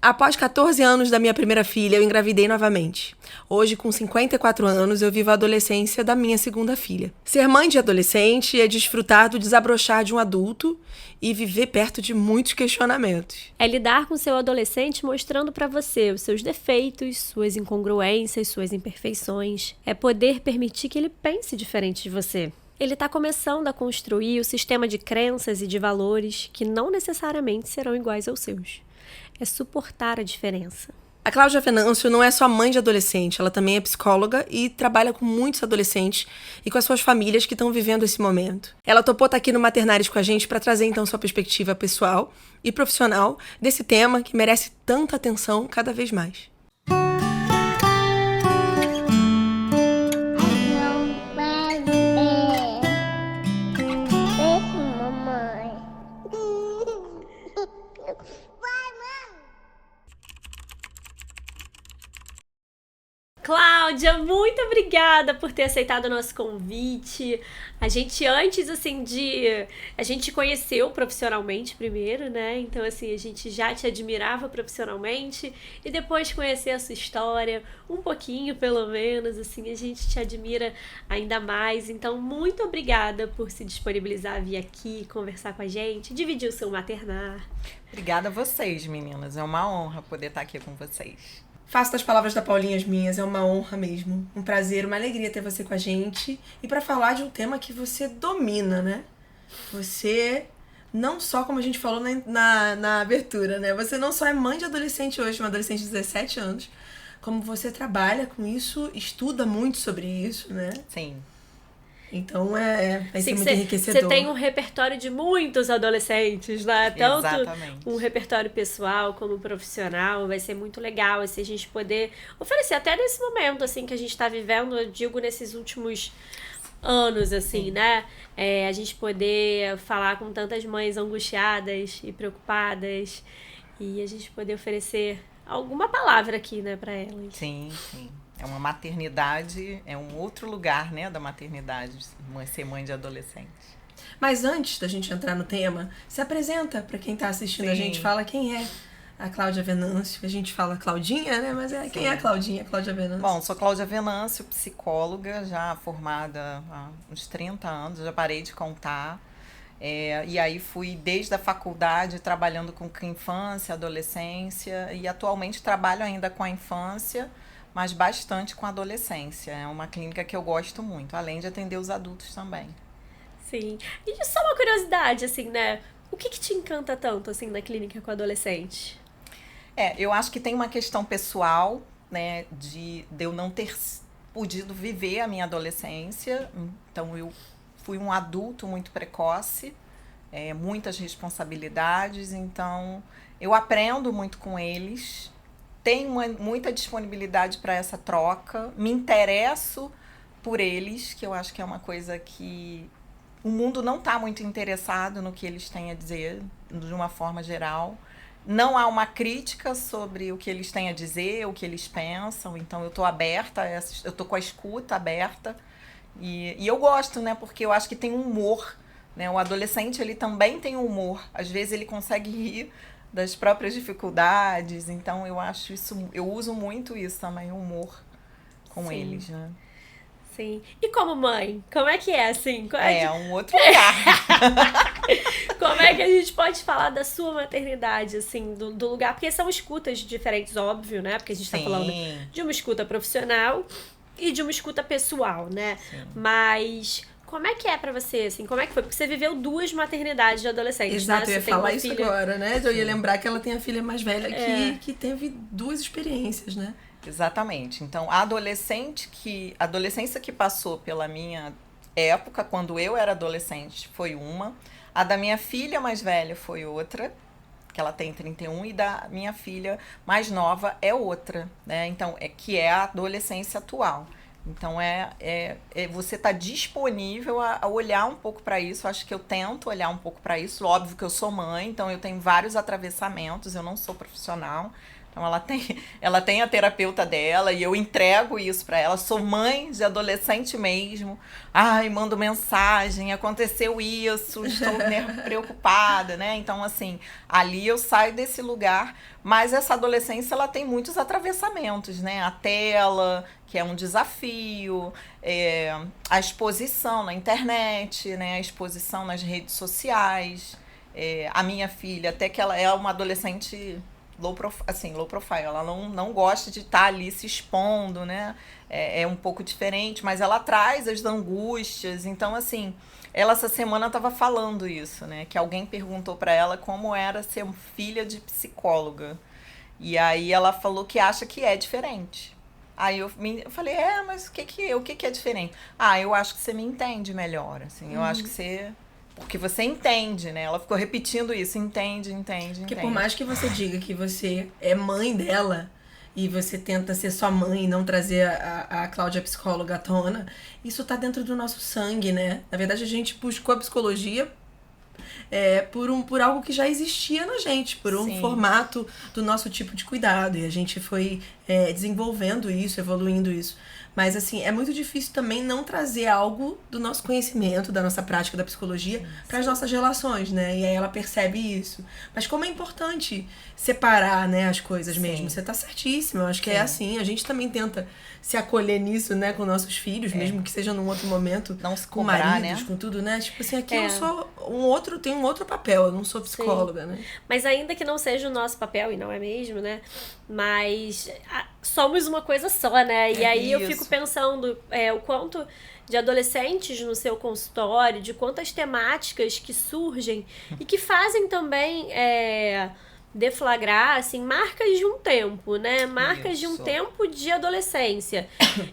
Após 14 anos da minha primeira filha, eu engravidei novamente. Hoje, com 54 anos, eu vivo a adolescência da minha segunda filha. Ser mãe de adolescente é desfrutar do desabrochar de um adulto e viver perto de muitos questionamentos. É lidar com seu adolescente mostrando pra você os seus defeitos, suas incongruências, suas imperfeições. É poder permitir que ele pense diferente de você. Ele está começando a construir o sistema de crenças e de valores que não necessariamente serão iguais aos seus. É suportar a diferença. A Cláudia Venâncio não é só mãe de adolescente, ela também é psicóloga e trabalha com muitos adolescentes e com as suas famílias que estão vivendo esse momento. Ela topou estar aqui no Maternares com a gente para trazer então sua perspectiva pessoal e profissional desse tema que merece tanta atenção cada vez mais. Cláudia, muito obrigada por ter aceitado o nosso convite. A gente antes, assim, a gente te conheceu profissionalmente primeiro, né? Então, assim, a gente já te admirava profissionalmente e depois conhecer a sua história, um pouquinho pelo menos, assim, a gente te admira ainda mais. Então, muito obrigada por se disponibilizar a vir aqui, conversar com a gente, dividir o seu maternar. Obrigada a vocês, meninas. É uma honra poder estar aqui com vocês. Faço das palavras da Paulinha as minhas, é uma honra mesmo, um prazer, uma alegria ter você com a gente e para falar de um tema que você domina, né? Você, não só como a gente falou na abertura, né? Você não só é mãe de adolescente hoje, uma adolescente de 17 anos, como você trabalha com isso, estuda muito sobre isso, né? Sim. Então vai ser muito enriquecedor. Você tem um repertório de muitos adolescentes, né? Tanto Exatamente. Um repertório pessoal como profissional. Vai ser muito legal assim, a gente poder oferecer até nesse momento assim que a gente tá vivendo, eu digo nesses últimos anos, assim, né? A gente poder falar com tantas mães angustiadas e preocupadas e a gente poder oferecer alguma palavra aqui, né, pra elas. Sim, sim. É uma maternidade, é um outro lugar, né, da maternidade, ser mãe de adolescente. Mas antes da gente entrar no tema, se apresenta para quem tá assistindo. Sim. A gente fala quem é a Cláudia Venâncio. A gente fala Claudinha, né? Mas quem é a Claudinha, Cláudia Venâncio? Bom, sou Cláudia Venâncio, psicóloga, já formada há uns 30 anos, já parei de contar. E aí fui desde a faculdade trabalhando com infância, adolescência e atualmente trabalho ainda com a infância, mas bastante com a adolescência. É uma clínica que eu gosto muito, além de atender os adultos também. Sim. E só uma curiosidade, assim, né? O que te encanta tanto, assim, na clínica com adolescente? Eu acho que tem uma questão pessoal, né, de eu não ter podido viver a minha adolescência. Então, eu fui um adulto muito precoce, muitas responsabilidades, então eu aprendo muito com eles, tenho muita disponibilidade para essa troca, me interesso por eles, que eu acho que é uma coisa que o mundo não está muito interessado no que eles têm a dizer, de uma forma geral. Não há uma crítica sobre o que eles têm a dizer, o que eles pensam, então eu estou aberta, eu estou com a escuta aberta. E eu gosto, né, porque eu acho que tem humor, né, o adolescente ele também tem humor, às vezes ele consegue rir das próprias dificuldades, então eu acho isso, eu uso muito isso também, humor com Sim. eles, né. Sim. E como mãe, como é que é, assim? Um outro lugar. Como é que a gente pode falar da sua maternidade, assim, do lugar? Porque são escutas diferentes, óbvio, né? Porque a gente tá falando de uma escuta profissional e de uma escuta pessoal, né? Sim. Mas como é que é pra você, assim? Como é que foi? Porque você viveu 2 maternidades de adolescentes, Exato, né? eu ia falar isso agora, né? Eu ia lembrar que ela tem a filha mais velha que teve 2 experiências, né? Exatamente. Então, a adolescência que passou pela minha época, quando eu era adolescente, foi uma. A da minha filha mais velha foi outra, que ela tem 31, e da minha filha mais nova é outra, né? Então, que é a adolescência atual. Então, você tá disponível a olhar um pouco para isso. Acho que eu tento olhar um pouco para isso. Óbvio que eu sou mãe, então eu tenho vários atravessamentos, eu não sou profissional, Então ela tem a terapeuta dela e eu entrego isso para ela. Sou mãe de adolescente mesmo. Ai, mando mensagem, aconteceu isso, estou preocupada, né? Então, assim, ali eu saio desse lugar, mas essa adolescência ela tem muitos atravessamentos, né? A tela, que é um desafio, a exposição na internet, né? A exposição nas redes sociais. A minha filha, até que ela é uma adolescente low profile, ela não gosta de estar ali se expondo, né? É um pouco diferente, mas ela traz as angústias. Então, assim, ela essa semana estava falando isso, né? Que alguém perguntou para ela como era ser filha de psicóloga. E aí ela falou que acha que é diferente. Aí eu falei, mas o que é diferente? Eu acho que você me entende melhor, assim, eu acho que você... Porque você entende, né? Ela ficou repetindo isso, entende. Porque por mais que você diga que você é mãe dela e você tenta ser sua mãe e não trazer a Cláudia psicóloga à tona, isso tá dentro do nosso sangue, né? Na verdade, a gente buscou a psicologia por algo que já existia na gente, por um formato do nosso tipo de cuidado. E a gente foi desenvolvendo isso, evoluindo isso. Mas, assim, é muito difícil também não trazer algo do nosso conhecimento, da nossa prática da psicologia, para as nossas relações, né? E aí ela percebe isso. Mas como é importante separar, né, as coisas mesmo. Você tá certíssima, eu acho que é assim. A gente também tenta se acolher nisso, né, com nossos filhos, mesmo que seja num outro momento. Não se com cobrar, maridos, né? Com tudo, né? Tipo assim, aqui eu sou tenho um outro papel, eu não sou psicóloga, né? Mas ainda que não seja o nosso papel, e não é mesmo, né? Mas somos uma coisa só, né? E aí eu fico pensando o quanto de adolescentes no seu consultório, de quantas temáticas que surgem e que fazem também deflagrar, assim, marcas de um tempo, né? Marcas de um tempo de adolescência.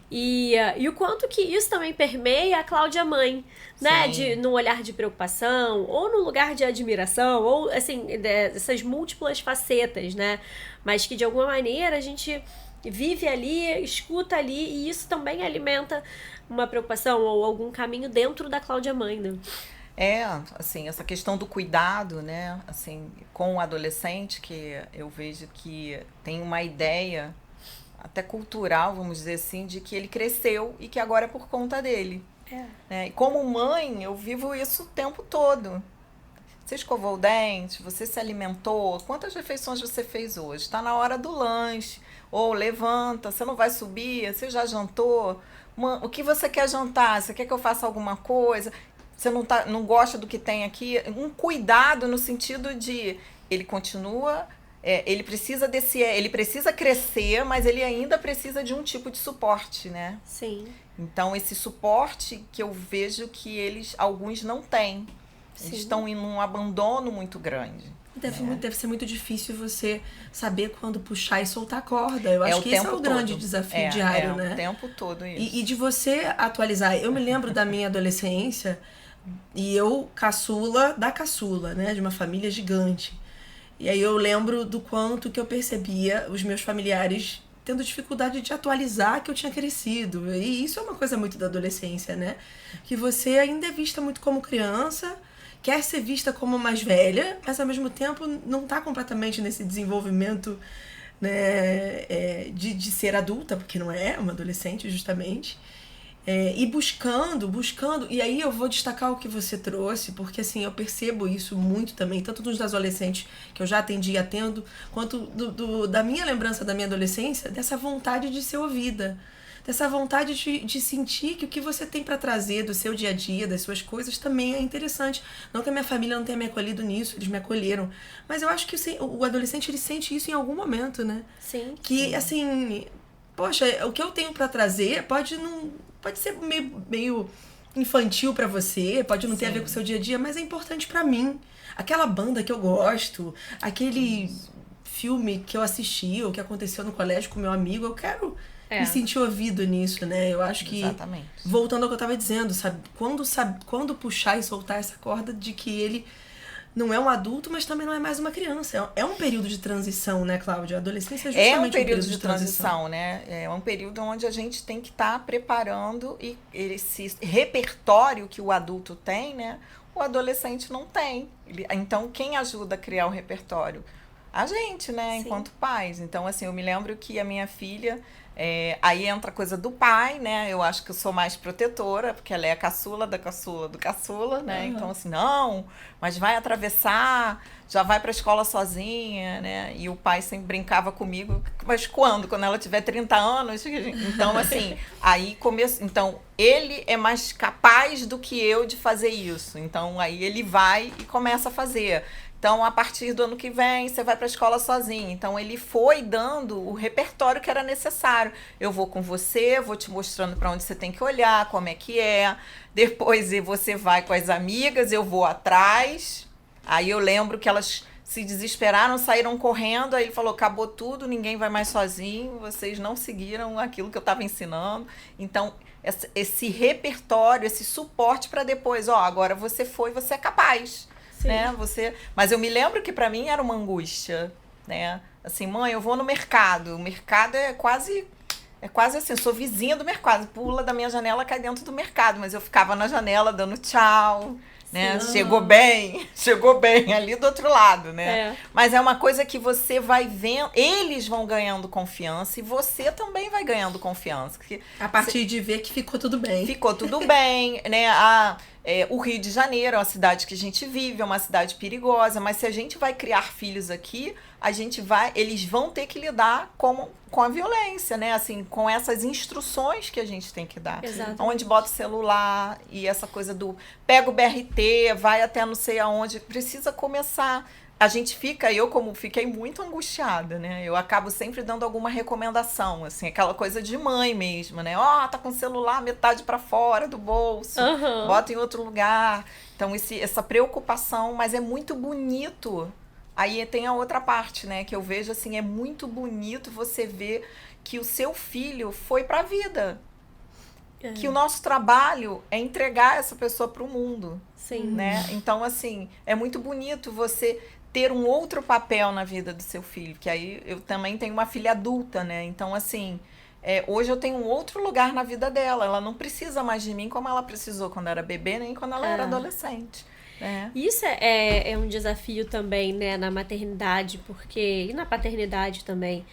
E o quanto que isso também permeia a Cláudia mãe, né? No olhar de preocupação, ou no lugar de admiração, ou, assim, essas múltiplas facetas, né? Mas que, de alguma maneira, a gente vive ali, escuta ali, e isso também alimenta uma preocupação ou algum caminho dentro da Cláudia mãe, né? Assim, essa questão do cuidado, né, assim, com o adolescente, que eu vejo que tem uma ideia até cultural, vamos dizer assim, de que ele cresceu e que agora é por conta dele. Né? E como mãe, eu vivo isso o tempo todo. Você escovou o dente, você se alimentou, quantas refeições você fez hoje? Está na hora do lanche, ou levanta, você não vai subir, você já jantou? O que você quer jantar? Você quer que eu faça alguma coisa? Você não gosta do que tem aqui? Um cuidado no sentido de ele continua, ele precisa crescer, mas ele ainda precisa de um tipo de suporte, né? Sim. Então, esse suporte que eu vejo que alguns não têm. Eles estão em um abandono muito grande. Deve ser muito difícil você saber quando puxar e soltar a corda. Eu acho que esse é o grande desafio diário, né? O tempo todo isso. E de você atualizar. Eu me lembro da minha adolescência, e eu caçula da caçula, né? De uma família gigante. E aí eu lembro do quanto que eu percebia os meus familiares tendo dificuldade de atualizar que eu tinha crescido. E isso é uma coisa muito da adolescência, né? Que você ainda é vista muito como criança, quer ser vista como mais velha, mas ao mesmo tempo não está completamente nesse desenvolvimento, né, de ser adulta, porque não é uma adolescente, justamente. E buscando, e aí eu vou destacar o que você trouxe, porque assim, eu percebo isso muito também, tanto dos adolescentes que eu já atendi e atendo, quanto da minha lembrança da minha adolescência, dessa vontade de ser ouvida, dessa vontade de sentir que o que você tem para trazer do seu dia a dia, das suas coisas, também é interessante. Não que a minha família não tenha me acolhido nisso, eles me acolheram, mas eu acho que o adolescente, ele sente isso em algum momento, né? Sim. Que, assim, poxa, o que eu tenho para trazer pode ser meio infantil pra você, pode não ter a ver com o seu dia a dia, mas é importante pra mim. Aquela banda que eu gosto, aquele filme que eu assisti, ou que aconteceu no colégio com meu amigo, eu quero me sentir ouvido nisso, né? Eu acho que, voltando ao que eu tava dizendo, quando puxar e soltar essa corda de que ele não é um adulto, mas também não é mais uma criança. É um período de transição, né, Cláudia? A adolescência é justamente um período de transição, né? É um período onde a gente tem que estar preparando e esse repertório que o adulto tem, né? O adolescente não tem. Então, quem ajuda a criar o repertório? a gente, né, Sim. enquanto pais. Então, assim, eu me lembro que a minha filha, aí entra a coisa do pai, né, eu acho que eu sou mais protetora, porque ela é a caçula da caçula do caçula, né, então assim, não, mas vai atravessar, já vai pra escola sozinha, né, e o pai sempre brincava comigo, mas quando? Quando ela tiver 30 anos? Então, assim, aí começo, então, ele é mais capaz do que eu de fazer isso, então aí ele vai e começa a fazer. Então, a partir do ano que vem, você vai para a escola sozinho. Então, ele foi dando o repertório que era necessário. Eu vou com você, vou te mostrando para onde você tem que olhar, como é que é. Depois você vai com as amigas, eu vou atrás. Aí eu lembro que elas se desesperaram, saíram correndo. Aí ele falou, acabou tudo, ninguém vai mais sozinho. Vocês não seguiram aquilo que eu estava ensinando. Então, esse repertório, esse suporte para depois. Ó, agora você foi, você é capaz. Né? Mas eu me lembro que para mim era uma angústia, né? Assim, mãe, eu vou no mercado. O mercado é quase assim, eu sou vizinha do mercado. Pula da minha janela, cai dentro do mercado. Mas eu ficava na janela dando tchau, né? Chegou bem ali do outro lado, né? Mas é uma coisa que você vai vendo, eles vão ganhando confiança e você também vai ganhando confiança. A partir de ver que ficou tudo bem. Ficou tudo bem, né? O Rio de Janeiro é uma cidade que a gente vive, é uma cidade perigosa, mas se a gente vai criar filhos aqui, eles vão ter que lidar com a violência, né? Assim, com essas instruções que a gente tem que dar. Exatamente. Onde bota o celular e essa coisa do pega o BRT, vai até não sei aonde, precisa começar. Eu como fiquei muito angustiada, né? Eu acabo sempre dando alguma recomendação, assim, aquela coisa de mãe mesmo, né? Tá com o celular metade para fora do bolso, bota em outro lugar. Então, essa preocupação, mas é muito bonito. Aí tem a outra parte, né? Que eu vejo, assim, é muito bonito você ver que o seu filho foi pra vida. Que o nosso trabalho é entregar essa pessoa pro mundo. Sim. Né? Então, assim, é muito bonito você ter um outro papel na vida do seu filho, que aí eu também tenho uma filha adulta, né? Então, assim, hoje eu tenho um outro lugar na vida dela. Ela não precisa mais de mim como ela precisou quando era bebê, nem quando ela era adolescente. Né? Isso é um desafio também, né, na maternidade, e na paternidade também,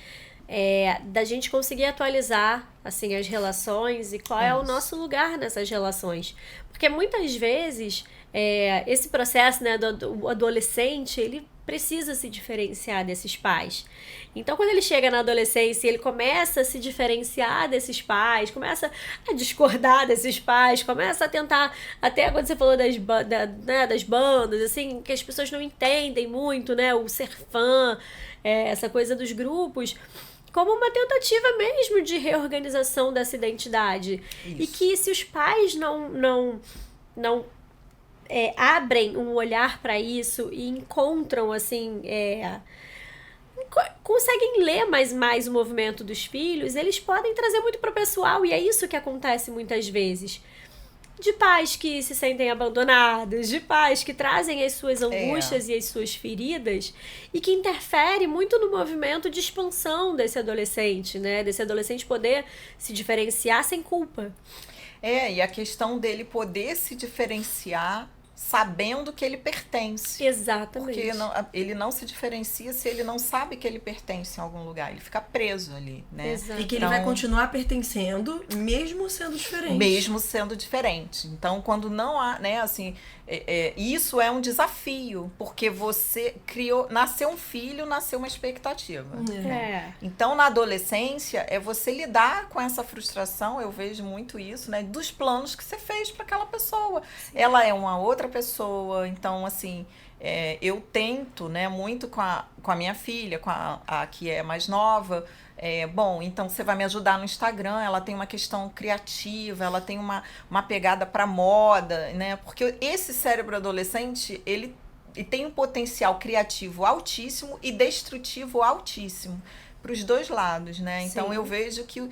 da gente conseguir atualizar, assim, as relações e qual é o nosso lugar nessas relações. Porque muitas vezes esse processo, né, do adolescente, ele precisa se diferenciar desses pais. Então, quando ele chega na adolescência, ele começa a se diferenciar desses pais, começa a discordar desses pais, começa a tentar, até quando você falou das bandas, assim, que as pessoas não entendem muito, né, o ser fã, essa coisa dos grupos, como uma tentativa mesmo de reorganização dessa identidade. Isso. E que se os pais não abrem um olhar para isso e encontram, assim, conseguem ler mais o movimento dos filhos, eles podem trazer muito para o pessoal, e é isso que acontece muitas vezes. De pais que se sentem abandonados, de pais que trazem as suas angústias e as suas feridas e que interfere muito no movimento de expansão desse adolescente, né? Desse adolescente poder se diferenciar sem culpa. E a questão dele poder se diferenciar sabendo que ele pertence. Exatamente. Porque ele não se diferencia se ele não sabe que ele pertence em algum lugar. Ele fica preso ali, né? Exato. E que ele vai continuar pertencendo, mesmo sendo diferente. Mesmo sendo diferente. Então, quando não há, né, assim, isso é um desafio, porque você nasceu um filho, nasceu uma expectativa. Então, na adolescência, é você lidar com essa frustração, eu vejo muito isso, né, dos planos que você fez para aquela pessoa. Sim. Ela é uma outra pessoa, então, assim, eu tento, né, muito com a minha filha, com a que é mais nova. Bom, então você vai me ajudar no Instagram, ela tem uma questão criativa, ela tem uma pegada para moda, né? Porque esse cérebro adolescente, ele tem um potencial criativo altíssimo e destrutivo altíssimo para os dois lados, né? Então, eu vejo que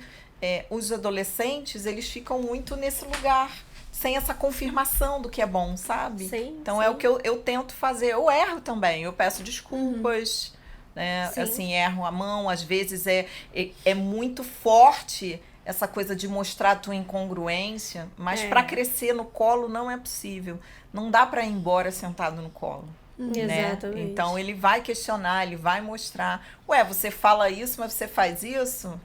os adolescentes, eles ficam muito nesse lugar, sem essa confirmação do que é bom, sabe? Sim, então, é o que eu tento fazer. Eu erro também, eu peço desculpas, né? Assim, erro a mão, às vezes é muito forte essa coisa de mostrar a tua incongruência, mas para crescer no colo não é possível. Não dá para ir embora sentado no colo. Né? Exatamente. Então ele vai questionar, ele vai mostrar. Ué, você fala isso, mas você faz isso?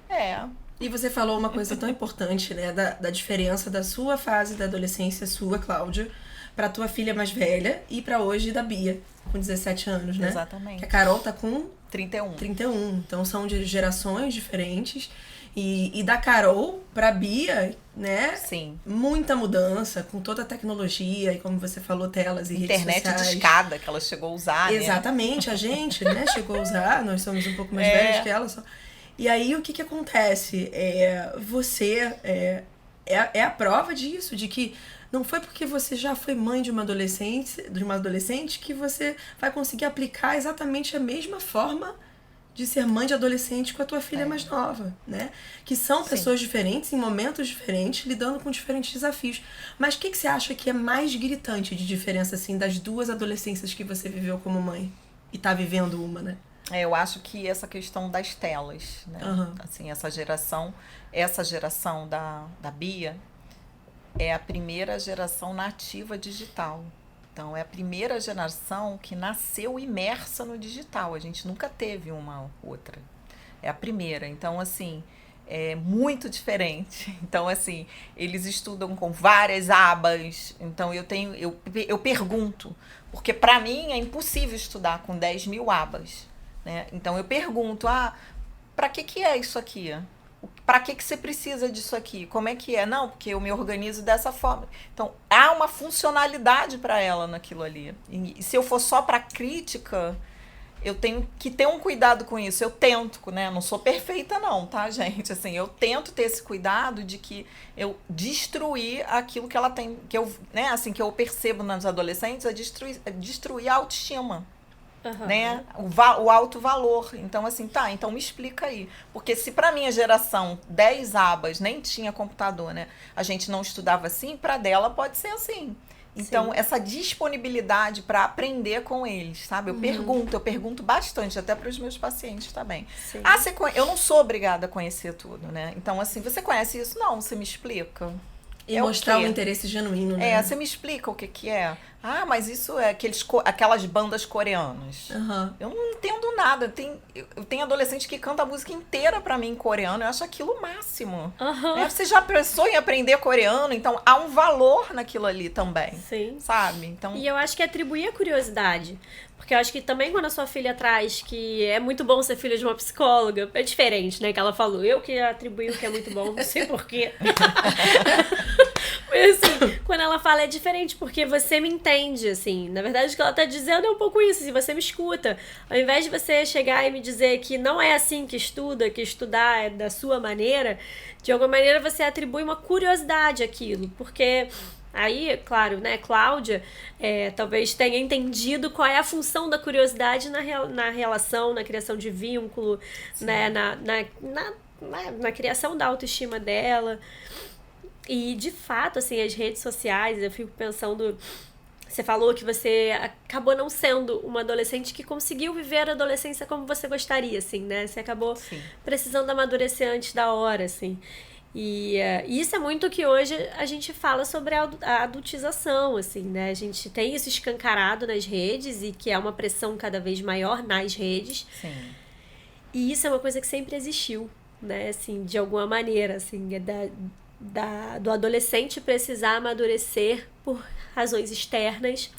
E você falou uma coisa tão importante, né? Da diferença da sua fase da adolescência, sua, Cláudia, pra tua filha mais velha e pra hoje da Bia, com 17 anos, né? Exatamente. Que a Carol tá com 31. 31. Então são de gerações diferentes. E da Carol pra Bia, né? Sim. Muita mudança, com toda a tecnologia, e como você falou, telas e redes Internet sociais. de escada que ela chegou a usar, Exatamente, a gente, né, chegou a usar, nós somos um pouco mais É. velhos que ela. Só. E aí, o que acontece? Você é a prova disso, de que não foi porque você já foi mãe de uma adolescente que você vai conseguir aplicar exatamente a mesma forma de ser mãe de adolescente com a tua filha mais nova, né? Que são pessoas diferentes, em momentos diferentes, lidando com diferentes desafios. Mas o que você acha que é mais gritante de diferença, assim, das duas adolescências que você viveu como mãe? E tá vivendo uma, né? Eu acho que essa questão das telas, né? Uhum. Assim, essa geração da Bia é a primeira geração nativa digital. Então, é a primeira geração que nasceu imersa no digital. A gente nunca teve uma outra. É a primeira. Então, assim, é muito diferente. Então, assim, eles estudam com várias abas. Então, eu pergunto, porque para mim é impossível estudar com 10 mil abas, né? Então, eu pergunto, para que é isso aqui? Para que você precisa disso aqui? Como é que é? Não, porque eu me organizo dessa forma. Então, há uma funcionalidade para ela naquilo ali. E se eu for só para crítica, eu tenho que ter um cuidado com isso. Eu tento, né? Não sou perfeita não, tá, gente? Assim, eu tento ter esse cuidado de que eu destruir aquilo que ela tem, que eu, né, assim, que eu percebo nas adolescentes, é destruir a autoestima. Uhum. Né? O alto valor. Então, assim, então me explica aí. Porque se pra minha geração 10 abas nem tinha computador, né? A gente não estudava assim, pra dela pode ser assim. Então, essa disponibilidade para aprender com eles, sabe? Eu pergunto bastante, até para os meus pacientes também. Sim. Eu não sou obrigada a conhecer tudo, né? Então, assim, você conhece isso? Não, você me explica. E mostrar o interesse genuíno, né? Você me explica o que é. Mas isso é aquelas bandas coreanas. Uhum. Eu não entendo nada. Eu tenho adolescente que canta a música inteira pra mim em coreano. Eu acho aquilo o máximo. Uhum. Você já pensou em aprender coreano? Então, há um valor naquilo ali também. Sim. Sabe? Então, E eu acho que atribuir a curiosidade. Porque eu acho que também quando a sua filha traz que é muito bom ser filha de uma psicóloga, é diferente, né? Que ela falou, eu que atribuí o que é muito bom, não sei porquê. Mas assim, quando ela fala é diferente, porque você me entende, assim. Na verdade, o que ela tá dizendo é um pouco isso, assim, você me escuta. Ao invés de você chegar e me dizer que não é assim que estudar é da sua maneira, de alguma maneira você atribui uma curiosidade àquilo. Porque aí, claro, né, Cláudia talvez tenha entendido qual é a função da curiosidade na relação, na criação de vínculo, né, na criação da autoestima dela. E, de fato, assim, as redes sociais, eu fico pensando... Você falou que você acabou não sendo uma adolescente que conseguiu viver a adolescência como você gostaria, assim, né? Você acabou precisando amadurecer antes da hora, assim. E isso é muito que hoje a gente fala sobre a adultização, assim, né? A gente tem isso escancarado nas redes e que é uma pressão cada vez maior nas redes. Sim. E isso é uma coisa que sempre existiu, né? Assim, de alguma maneira, assim, do adolescente precisar amadurecer por razões externas,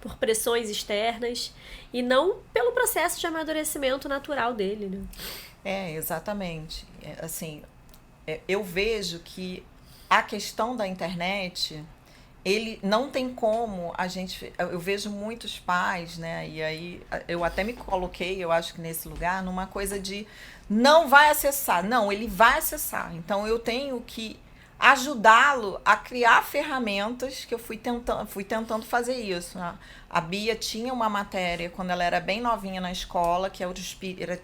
por pressões externas, e não pelo processo de amadurecimento natural dele, né? Exatamente. Assim, eu vejo que a questão da internet, ele não tem como a gente... Eu vejo muitos pais, né? E aí eu até me coloquei, eu acho que nesse lugar, numa coisa de não vai acessar. Não, ele vai acessar. Então eu tenho que ajudá-lo a criar ferramentas que eu fui tentando fazer isso. A Bia tinha uma matéria, quando ela era bem novinha na escola, que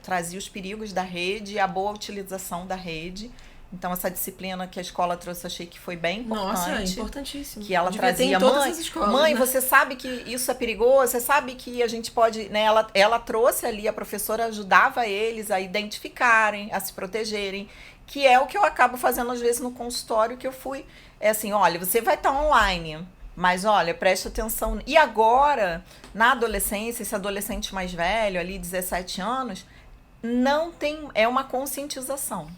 trazia os perigos da rede e a boa utilização da rede. Então, essa disciplina que a escola trouxe, achei que foi bem importante. Nossa, importantíssimo. Que ela devia trazia, ter em todas as escolas, mãe, né? você sabe que isso é perigoso, você sabe que a gente pode... Né? Ela trouxe ali, a professora ajudava eles a identificarem, a se protegerem, que é o que eu acabo fazendo às vezes no consultório, que eu fui... assim, olha, você vai estar online, Mas olha, preste atenção. E agora, na adolescência, esse adolescente mais velho, ali 17 anos, não tem, é uma conscientização.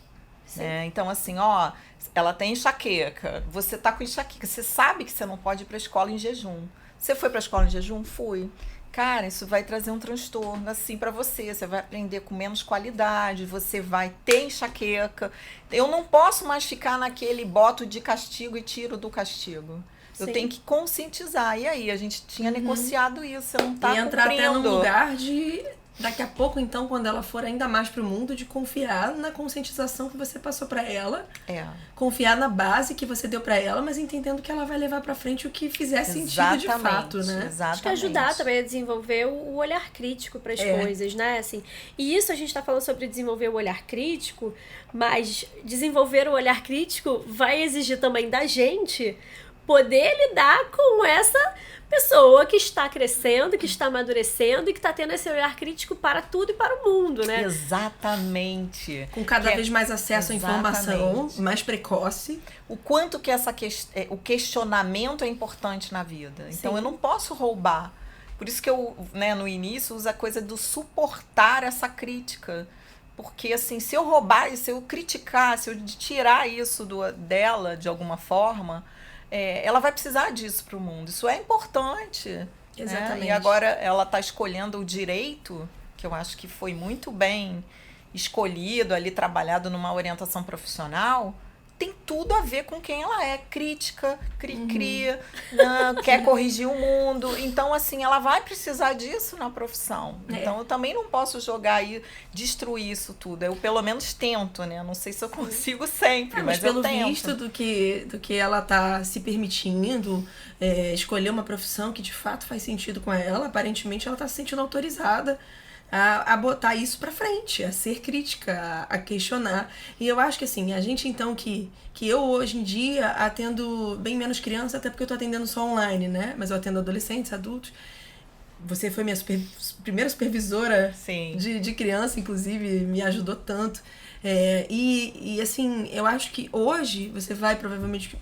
Né? Então, assim, ó, ela tem enxaqueca, você tá com enxaqueca, você sabe que você não pode ir pra escola em jejum. Você foi pra escola em jejum? Fui. Cara, isso vai trazer um transtorno, assim, pra você. Você vai aprender com menos qualidade, você vai ter enxaqueca. Eu não posso mais ficar naquele boto de castigo e tiro do castigo. Eu Sim. tenho que conscientizar. E aí, a gente tinha negociado isso, você não tá E entrar até num cumprindo. lugar de, daqui a pouco, então, quando ela for ainda mais pro mundo, de confiar na conscientização que você passou pra ela, É. confiar na base que você deu pra ela, mas entendendo que ela vai levar pra frente o que fizer sentido de fato, né? Exatamente. Acho que ajudar também a desenvolver o olhar crítico para as coisas, né? Assim, e isso a gente está falando sobre desenvolver o olhar crítico, mas desenvolver o olhar crítico vai exigir também da gente poder lidar com essa pessoa que está crescendo, que está amadurecendo e que está tendo esse olhar crítico para tudo e para o mundo, né? Exatamente. Com cada vez mais acesso à informação, mais precoce. O quanto que o questionamento é importante na vida. Então, eu não posso roubar. Por isso que eu, né, no início, uso a coisa do suportar essa crítica. Porque, assim, se eu roubar, se eu criticar, se eu tirar isso dela de alguma forma, ela vai precisar disso para o mundo. Isso é importante. Exatamente. Né? E agora ela está escolhendo o direito, que eu acho que foi muito bem escolhido ali, trabalhado numa orientação profissional, tem tudo a ver com quem ela é. Crítica, cri-cri, quer corrigir o mundo. Então, assim, ela vai precisar disso na profissão. Então, eu também não posso jogar aí, destruir isso tudo. Eu, pelo menos, tento, né? Não sei se eu consigo sempre, mas eu pelo tento. visto do que ela tá se permitindo escolher uma profissão que, de fato, faz sentido com ela, aparentemente ela tá se sentindo autorizada a botar isso pra frente, a ser crítica, a questionar. E eu acho que, assim, a gente, então, que eu, hoje em dia, atendo bem menos crianças, até porque eu tô atendendo só online, né? Mas eu atendo adolescentes, adultos. Você foi minha primeira supervisora de criança, inclusive, me ajudou tanto. E, assim, eu acho que hoje, você vai provavelmente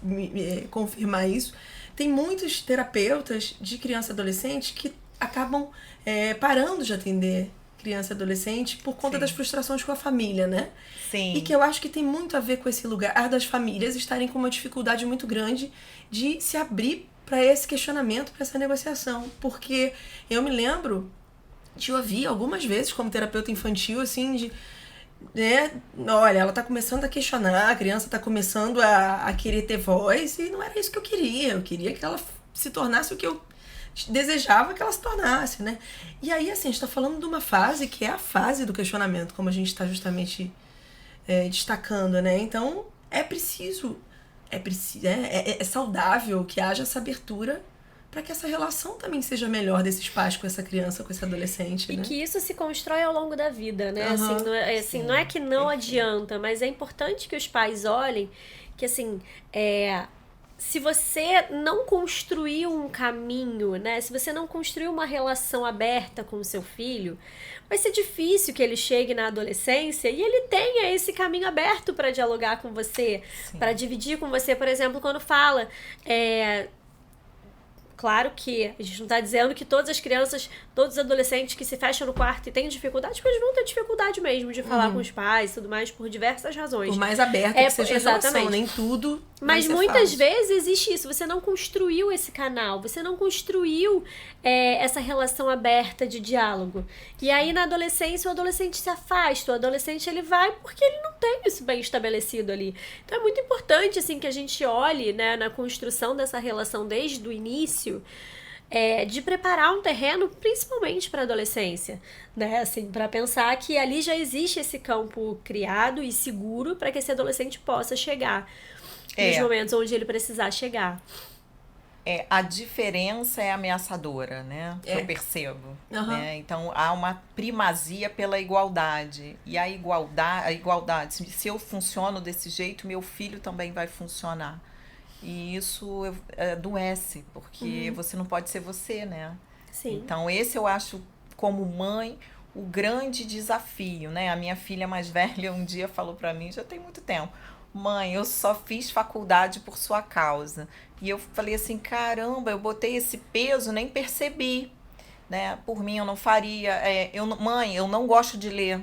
confirmar isso, tem muitos terapeutas de criança e adolescente que acabam parando de atender criança e adolescente por conta das frustrações com a família, né? Sim. E que eu acho que tem muito a ver com esse lugar das famílias estarem com uma dificuldade muito grande de se abrir para esse questionamento, para essa negociação. Porque eu me lembro de ouvir algumas vezes como terapeuta infantil, assim, olha, ela tá começando a questionar, a criança tá começando a querer ter voz, e não era isso que eu queria. Eu queria que ela se tornasse o que eu desejava que ela se tornasse, né? E aí, assim, a gente tá falando de uma fase que é a fase do questionamento, como a gente tá justamente destacando, né? Então, é saudável que haja essa abertura para que essa relação também seja melhor desses pais com essa criança, com esse adolescente, e né? que isso se constrói ao longo da vida, né? Uhum. Assim, não é que não adianta, mas é importante que os pais olhem que, assim, se você não construir um caminho, né? Se você não construir uma relação aberta com o seu filho, vai ser difícil que ele chegue na adolescência e ele tenha esse caminho aberto para dialogar com você, para dividir com você. Por exemplo, quando fala... Claro que a gente não está dizendo que todas as crianças, todos os adolescentes que se fecham no quarto e têm dificuldade, porque eles vão ter dificuldade mesmo de falar com os pais e tudo mais, por diversas razões. Por mais aberta que seja a relação, nem tudo. Mas muitas vezes existe isso, você não construiu esse canal, você não construiu essa relação aberta de diálogo. E aí na adolescência o adolescente se afasta, o adolescente ele vai porque ele não tem isso bem estabelecido ali. Então é muito importante assim, que a gente olhe, né, na construção dessa relação desde o início, de preparar um terreno principalmente para a adolescência, né? Assim, para pensar que ali já existe esse campo criado e seguro para que esse adolescente possa chegar nos momentos onde ele precisar chegar. A diferença é ameaçadora, né? Que eu percebo. Né? Então, há uma primazia pela igualdade. E a igualdade, se eu funciono desse jeito, meu filho também vai funcionar. E isso adoece, porque você não pode ser você, né? Sim. Então, esse eu acho, como mãe, o grande desafio, né? A minha filha mais velha um dia falou pra mim, já tem muito tempo, mãe, eu só fiz faculdade por sua causa. E eu falei assim, caramba, eu botei esse peso, nem percebi, né? Por mim eu não faria. Mãe, eu não gosto de ler.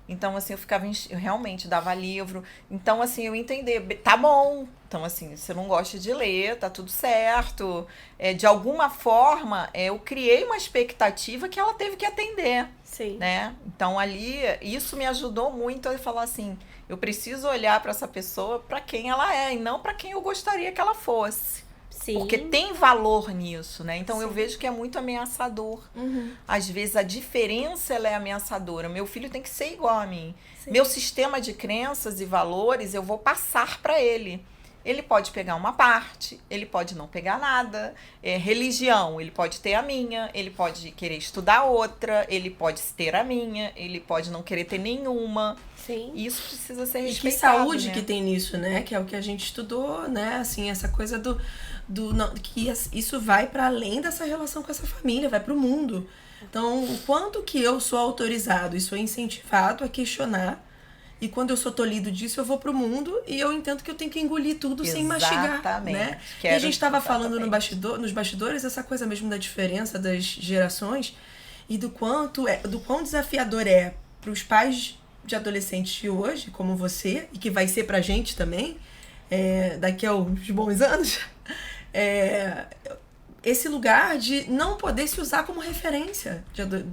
Então, assim, eu realmente dava livro. Então, assim, eu entendi, tá bom. Então, assim, você não gosta de ler, tá tudo certo. De alguma forma, eu criei uma expectativa que ela teve que atender. Sim. Né? Então, ali, isso me ajudou muito a falar assim, eu preciso olhar para essa pessoa para quem ela é e não para quem eu gostaria que ela fosse. Sim. Porque tem valor nisso, né? Então, Sim. eu vejo que é muito ameaçador. Uhum. Às vezes, a diferença, ela é ameaçadora. Meu filho tem que ser igual a mim. Sim. Meu sistema de crenças e valores, eu vou passar para ele. Ele pode pegar uma parte, ele pode não pegar nada. Religião, ele pode ter a minha, ele pode querer estudar outra, ele pode ter a minha, ele pode não querer ter nenhuma. Sim. Isso precisa ser E respeitado. que saúde, né? que tem nisso, né? Que é o que a gente estudou, né? Assim, essa coisa que isso vai para além dessa relação com essa família, vai para o mundo. Então, o quanto que eu sou autorizado e sou incentivado a questionar. E quando eu sou tolhido disso, eu vou pro mundo e eu entendo que eu tenho que engolir tudo sem mastigar, né? E a gente estava falando nos bastidores essa coisa mesmo da diferença das gerações e do quão desafiador é para os pais de adolescentes de hoje, como você, e que vai ser pra gente também, daqui a uns bons anos, esse lugar de não poder se usar como referência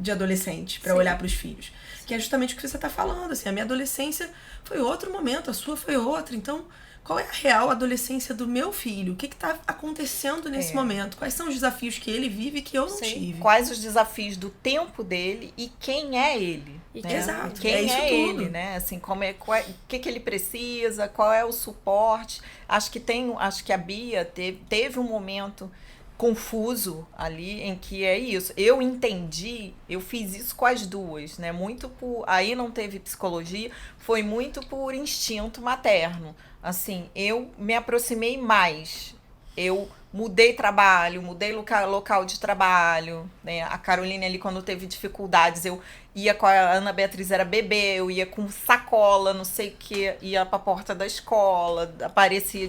de adolescente para olhar para os filhos. Que é justamente o que você está falando, assim, a minha adolescência foi outro momento, a sua foi outra, então qual é a real adolescência do meu filho? O que está acontecendo nesse momento? Quais são os desafios que ele vive que eu não tive? Quais os desafios do tempo dele e quem é ele? Né? Exato, quem isso é tudo. ele, né? Assim, o que ele precisa, qual é o suporte. Acho que a Bia teve um momento confuso ali, em que é isso. Eu entendi, eu fiz isso com as duas, né? Muito aí não teve psicologia, foi muito por instinto materno. Assim, eu me aproximei mais. Eu mudei trabalho, mudei local de trabalho, né? A Caroline ali, quando teve dificuldades, eu ia com a Ana Beatriz, era bebê, eu ia com sacola, não sei o que, ia pra porta da escola, aparecia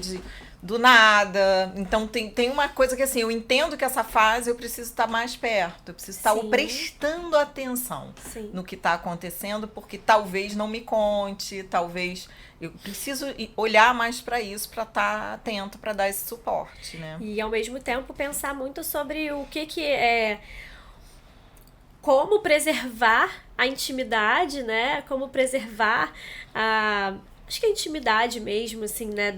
do nada. Então tem uma coisa que assim, eu entendo que essa fase eu preciso estar mais perto, eu preciso estar prestando atenção no que está acontecendo, porque talvez não me conte, talvez eu preciso olhar mais para isso, para estar atento, para dar esse suporte, né? E ao mesmo tempo pensar muito sobre o que é, como preservar a intimidade, né? Como preservar acho que a intimidade mesmo, assim, né,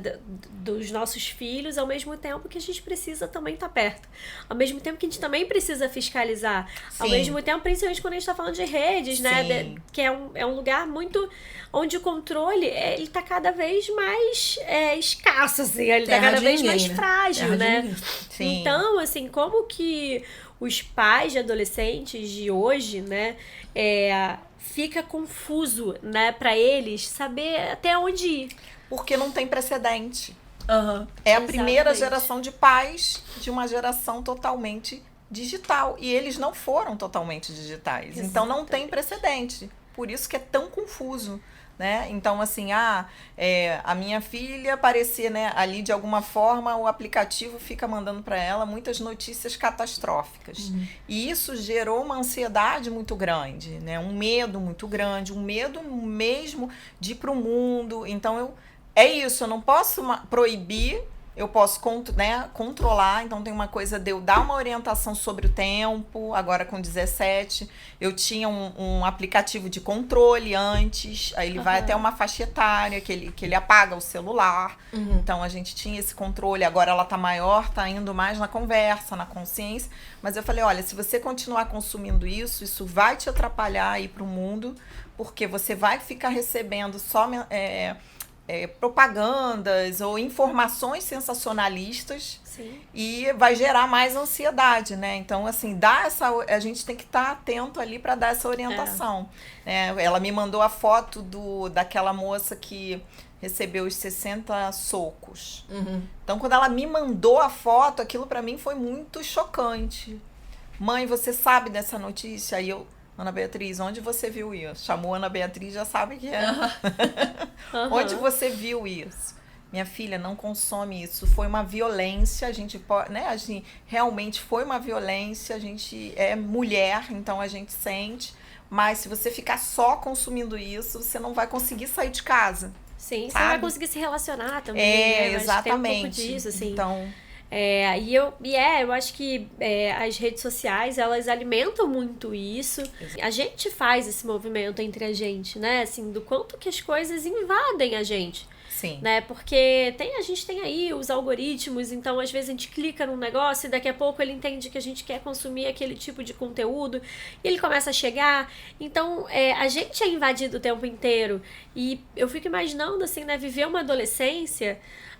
dos nossos filhos, ao mesmo tempo que a gente precisa também estar perto. Ao mesmo tempo que a gente também precisa fiscalizar. Sim. Ao mesmo tempo, principalmente quando a gente está falando de redes, né, que é um lugar muito onde o controle, ele tá cada vez mais escasso, assim, ele tá cada vez mais frágil, né? Sim. Então, assim, como que os pais de adolescentes de hoje, né, fica confuso, né, para eles saber até onde ir. Porque não tem precedente. Uhum. É a primeira geração de pais de uma geração totalmente digital. E eles não foram totalmente digitais. Exatamente. Então não tem precedente. Por isso que é tão confuso. Né? Então, assim, a minha filha parecia, né, ali de alguma forma o aplicativo fica mandando para ela muitas notícias catastróficas. Uhum. E isso gerou uma ansiedade muito grande, né? Um medo muito grande, um medo mesmo de ir para o mundo. Então, eu não posso proibir, eu posso controlar. Então, tem uma coisa de eu dar uma orientação sobre o tempo. Agora, com 17, eu tinha um aplicativo de controle antes. Aí ele vai até uma faixa etária, que ele apaga o celular. Uhum. Então, a gente tinha esse controle. Agora, ela tá maior, tá indo mais na conversa, na consciência. Mas eu falei, olha, se você continuar consumindo isso vai te atrapalhar aí pro mundo, porque você vai ficar recebendo só... propagandas ou informações sensacionalistas. Sim. E vai gerar mais ansiedade, né? Então, assim, a gente tem que estar atento ali para dar essa orientação. Ela me mandou a foto daquela moça que recebeu os 60 socos. Uhum. Então, quando ela me mandou a foto, aquilo para mim foi muito chocante. Mãe, você sabe dessa notícia? Aí eu... Ana Beatriz, onde você viu isso? Chamou Ana Beatriz, já sabe que é. Uhum. Onde você viu isso? minha filha, não consome isso, foi uma violência, a gente pode, né, assim, realmente foi uma violência, a gente é mulher, então a gente sente, mas se você ficar só consumindo isso, você não vai conseguir sair de casa. Sim, sabe? você vai conseguir se relacionar também, né? Exatamente. Tem um pouco disso, assim. Então... eu acho que as redes sociais, elas alimentam muito isso. A gente faz esse movimento entre a gente, né? Assim, do quanto que as coisas invadem a gente. Sim. Né? Porque a gente tem aí os algoritmos, então às vezes a gente clica num negócio e daqui a pouco ele entende que a gente quer consumir aquele tipo de conteúdo e ele começa a chegar. Então, a gente é invadido o tempo inteiro. E eu fico imaginando, assim, né, viver uma adolescência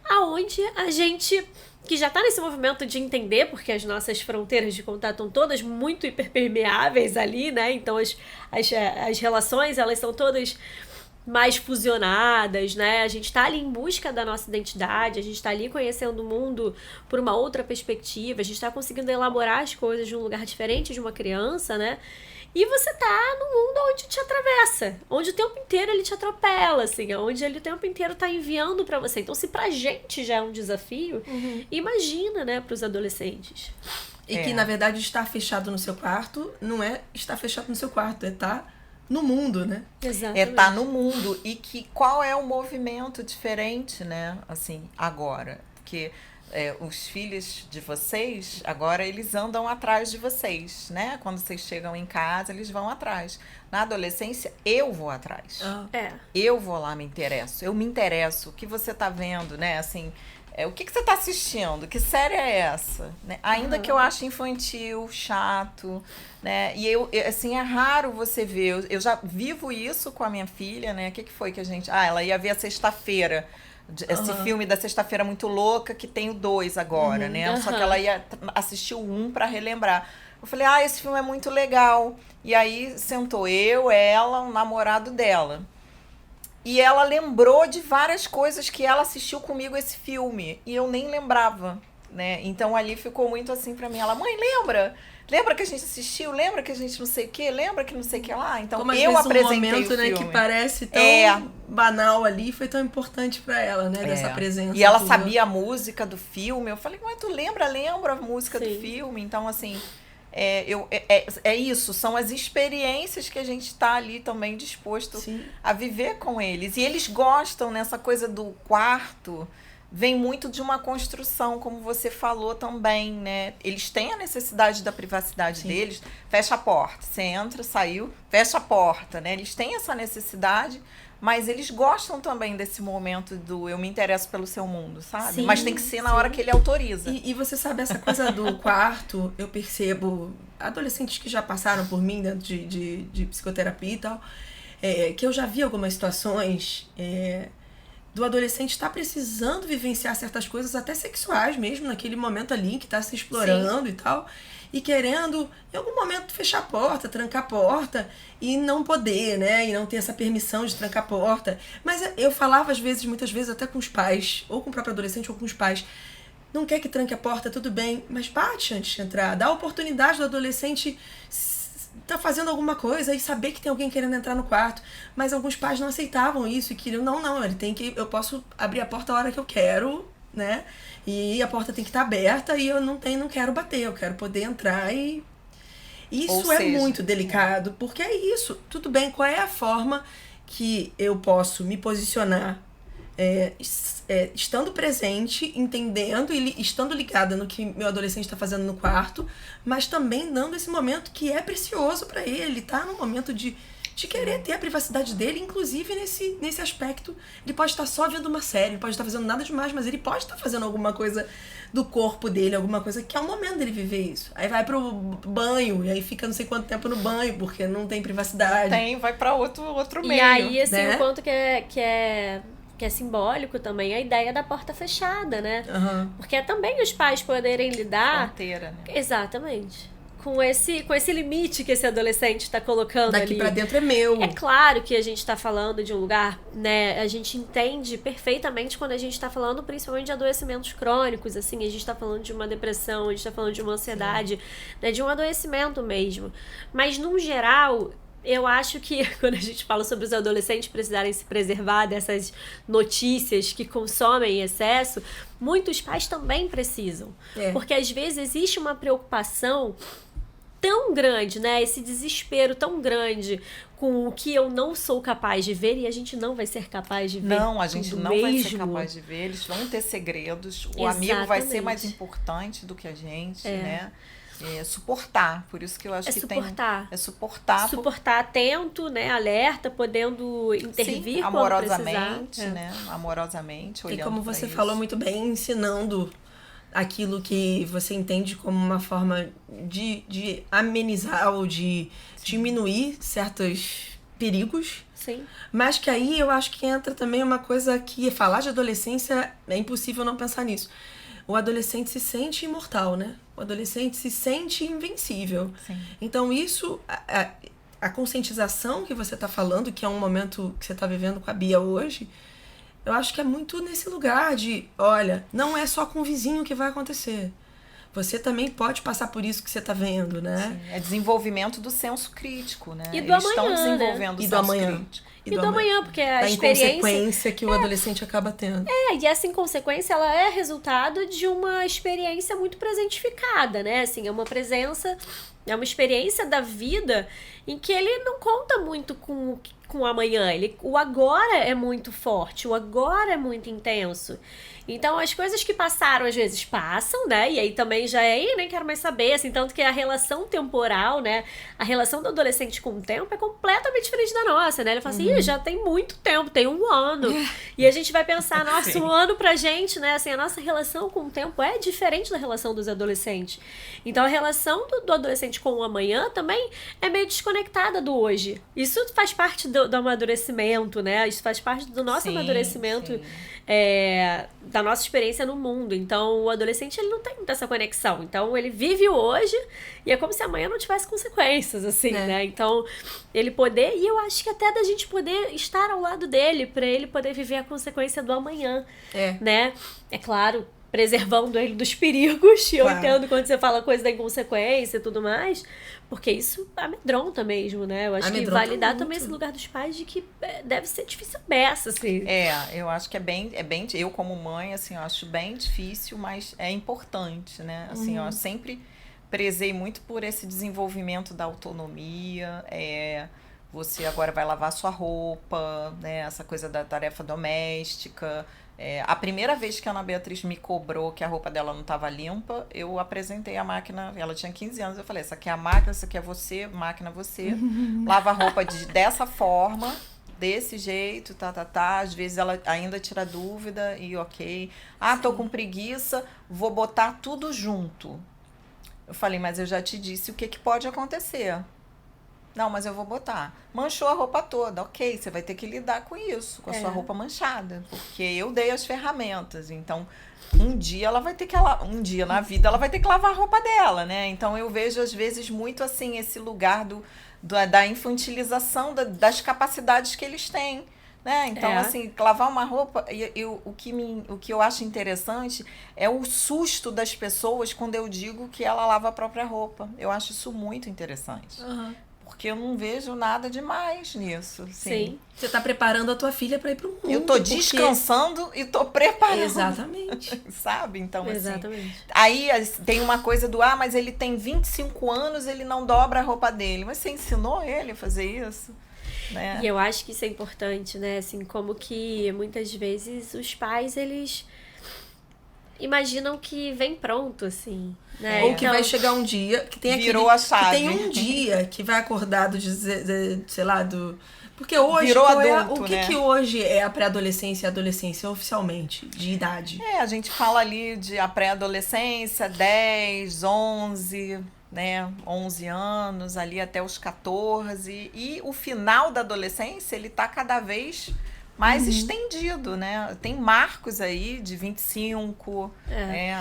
aonde a gente, que já tá nesse movimento de entender, porque as nossas fronteiras de contato estão todas muito hiperpermeáveis ali, né? Então as relações, elas são todas mais fusionadas, né? A gente tá ali em busca da nossa identidade, a gente tá ali conhecendo o mundo por uma outra perspectiva, a gente tá conseguindo elaborar as coisas de um lugar diferente de uma criança, né? E você tá num mundo onde te atravessa, onde o tempo inteiro ele te atropela, assim, onde ele o tempo inteiro tá enviando pra você. Então, se pra gente já é um desafio, imagina, né, pros adolescentes. E que, na verdade, estar fechado no seu quarto não é estar fechado no seu quarto, é estar no mundo, né? Exatamente. É estar no mundo. E que qual é o movimento diferente, né, assim, agora? Porque... os filhos de vocês, agora eles andam atrás de vocês, né? Quando vocês chegam em casa, eles vão atrás. Na adolescência, eu vou atrás. Eu vou lá, me interesso. Eu me interesso. O que você tá vendo, né? Assim, o que você tá assistindo? Que série é essa? Né? Ainda que eu ache infantil, chato, né? E assim, é raro você ver. Eu já vivo isso com a minha filha, né? O que foi que a gente... ela ia ver a Sexta-feira. Esse filme da Sexta-feira Muito Louca, que tem o 2 agora, né? Só que ela ia assistir o 1 pra relembrar. Eu falei, esse filme é muito legal. E aí sentou ela, o namorado dela. E ela lembrou de várias coisas que ela assistiu comigo esse filme. E eu nem lembrava, né? Então ali ficou muito assim pra mim. Ela, mãe, lembra? Lembra que a gente assistiu? Lembra que a gente não sei o quê? Lembra que não sei o que lá? Então como eu apresentei um momento, o filme. Né, que parece tão banal ali, foi tão importante pra ela, né? Dessa presença. E ela sabia a música do filme. Eu falei, mas tu lembra a música do filme? Então, assim, é isso. São as experiências que a gente tá ali também disposto a viver com eles. E eles gostam nessa coisa do quarto... Vem muito de uma construção, como você falou também, né? Eles têm a necessidade da privacidade deles. Fecha a porta. Você entra, saiu, fecha a porta, né? Eles têm essa necessidade, mas eles gostam também desse momento do eu me interesso pelo seu mundo, sabe? Sim, mas tem que ser na hora que ele autoriza. E você sabe, essa coisa do quarto, eu percebo, adolescentes que já passaram por mim dentro de psicoterapia e tal, que eu já vi algumas situações... do adolescente estar precisando vivenciar certas coisas, até sexuais mesmo, naquele momento ali que está se explorando e tal, e querendo, em algum momento, fechar a porta, trancar a porta, e não poder, né, e não ter essa permissão de trancar a porta. Mas eu falava, muitas vezes, até com os pais, ou com o próprio adolescente, ou com os pais, não quer que tranque a porta, tudo bem, mas bate antes de entrar, dá a oportunidade do adolescente tá fazendo alguma coisa e saber que tem alguém querendo entrar no quarto. Mas alguns pais não aceitavam isso e queriam, eu posso abrir a porta a hora que eu quero, né? E a porta tem que estar aberta e eu não quero bater, eu quero poder entrar e... Isso muito delicado, porque é isso. Tudo bem, qual é a forma que eu posso me posicionar estando presente, entendendo e estando ligada no que meu adolescente está fazendo no quarto, mas também dando esse momento que é precioso para ele, tá? No momento de querer ter a privacidade dele, inclusive nesse aspecto. Ele pode estar só vendo uma série, ele pode estar fazendo nada demais, mas ele pode estar fazendo alguma coisa do corpo dele, alguma coisa que é o momento dele viver isso. Aí vai pro banho, e aí fica não sei quanto tempo no banho, porque não tem privacidade. Vai para outro meio. E aí, assim, né? O quanto que é simbólico também a ideia da porta fechada, né? Porque é também os pais poderem lidar... Fronteira, né? Exatamente. Com esse limite que esse adolescente está colocando daqui ali. Pra dentro é meu. É claro que a gente está falando de um lugar, né? A gente entende perfeitamente quando a gente está falando principalmente de adoecimentos crônicos, assim. A gente está falando de uma depressão, a gente está falando de uma ansiedade, né? De um adoecimento mesmo. Mas, num geral... eu acho que quando a gente fala sobre os adolescentes precisarem se preservar dessas notícias que consomem em excesso, muitos pais também precisam. Porque às vezes existe uma preocupação tão grande, né? Esse desespero tão grande com o que eu não sou capaz de ver, e a gente não vai ser capaz de ver. Não, a gente não mesmo. vai ser capaz de ver. Eles vão ter segredos. O amigo vai ser mais importante do que a gente, né? É suportar. Por isso que eu acho que suportar. É suportar. Suportar atento, né? Alerta, podendo intervir. Sim, amorosamente, né? Amorosamente, olhando. E como você falou muito bem, ensinando aquilo que você entende como uma forma de amenizar ou de diminuir certos perigos. Sim. Mas que aí eu acho que entra também uma coisa que falar de adolescência é impossível não pensar nisso. O adolescente se sente imortal, né? O adolescente se sente invencível. Sim. Então isso, a conscientização que você está falando, que é um momento que você está vivendo com a Bia hoje, eu acho que é muito nesse lugar de, olha, não é só com o vizinho que vai acontecer. Você também pode passar por isso que você está vendo, né? Sim, é desenvolvimento do senso crítico, né? E do Eles amanhã, estão desenvolvendo o senso crítico. E do amanhã, porque a experiência... inconsequência que o adolescente acaba tendo. E essa inconsequência, ela é resultado de uma experiência muito presentificada, né? Assim, é uma presença, é uma experiência da vida em que ele não conta muito com o amanhã. O agora é muito forte, o agora é muito intenso. Então, as coisas que passaram, às vezes, passam, né? E aí também já nem quero mais saber, assim, tanto que a relação temporal, né? A relação do adolescente com o tempo é completamente diferente da nossa, né? Ele fala assim, já tem muito tempo, tem 1 ano. E a gente vai pensar, nossa, 1 ano pra gente, né? Assim, a nossa relação com o tempo é diferente da relação dos adolescentes. Então, a relação do adolescente com o amanhã também é meio desconectada do hoje. Isso faz parte do amadurecimento, né? Isso faz parte do nosso amadurecimento, da nossa experiência no mundo. Então, o adolescente, ele não tem muita essa conexão. Então, ele vive o hoje e é como se amanhã não tivesse consequências, assim, né? Então, ele poder... E eu acho que até da gente poder estar ao lado dele, pra ele poder viver a consequência do amanhã, né? É claro, preservando ele dos perigos. E eu entendo quando você fala coisa da inconsequência e tudo mais, porque isso amedronta mesmo, né? Eu acho que validar também esse lugar dos pais de que deve ser difícil beça, assim. Eu acho que é bem... Eu, como mãe, assim, eu acho bem difícil, mas é importante, né? Assim, eu sempre prezei muito por esse desenvolvimento da autonomia, você agora vai lavar sua roupa, né? Essa coisa da tarefa doméstica. A primeira vez que a Ana Beatriz me cobrou que a roupa dela não estava limpa, eu apresentei a máquina, ela tinha 15 anos, eu falei, essa aqui é a máquina, essa aqui é você, máquina você, lava a roupa dessa forma, desse jeito, às vezes ela ainda tira dúvida e ok, tô com preguiça, vou botar tudo junto. Eu falei, mas eu já te disse o que pode acontecer. Não, mas eu vou botar. Manchou a roupa toda. Ok, você vai ter que lidar com isso, com a sua roupa manchada. Porque eu dei as ferramentas. Então, um dia ela vai ter que... Um dia na vida ela vai ter que lavar a roupa dela, né? Então, eu vejo, às vezes, muito assim, esse lugar da infantilização das capacidades que eles têm. Né? Então, assim, lavar uma roupa... o que eu acho interessante é o susto das pessoas quando eu digo que ela lava a própria roupa. Eu acho isso muito interessante. Porque eu não vejo nada demais nisso. Sim. Você tá preparando a tua filha para ir pro mundo. Eu tô descansando e tô preparando. Exatamente. Sabe? Então, exatamente. Assim... Aí tem uma coisa do, mas ele tem 25 anos, ele não dobra a roupa dele. Mas você ensinou ele a fazer isso? Né? E eu acho que isso é importante, né? Assim, como que muitas vezes os pais, eles imaginam que vem pronto, assim, né? Ou que vai chegar um dia, que tem virou a chave. Que tem um dia que vai acordar sei lá, porque hoje, virou adulto, o que hoje é a pré-adolescência e a adolescência oficialmente, de idade? A gente fala ali de a pré-adolescência, 10, 11, né, 11 anos, ali até os 14, e o final da adolescência, ele tá cada vez mais estendido, né? Tem marcos aí de 25,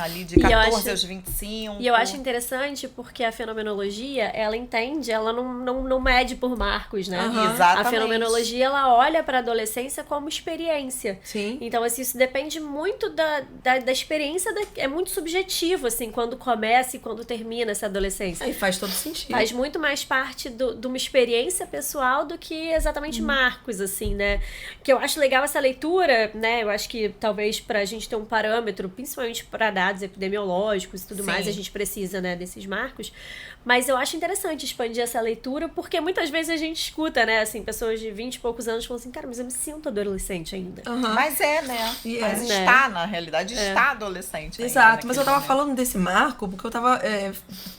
ali de 14 aos 25. E eu acho interessante porque a fenomenologia, ela entende, ela não mede por marcos, né? Exatamente. A fenomenologia, ela olha para a adolescência como experiência. Sim. Então, assim, isso depende muito da experiência, é muito subjetivo, assim, quando começa e quando termina essa adolescência. Aí faz todo sentido. Faz muito mais parte de uma experiência pessoal do que exatamente marcos, assim, né? Que eu acho legal essa leitura, né? Eu acho que talvez pra gente ter um parâmetro, principalmente para dados epidemiológicos e tudo mais, a gente precisa, né, desses marcos. Mas eu acho interessante expandir essa leitura, porque muitas vezes a gente escuta, né, assim, pessoas de 20 e poucos anos falam assim, cara, mas eu me sinto adolescente ainda. Mas né? Mas está, na realidade, está adolescente ainda. Exato, mas eu tava falando desse marco, porque eu tava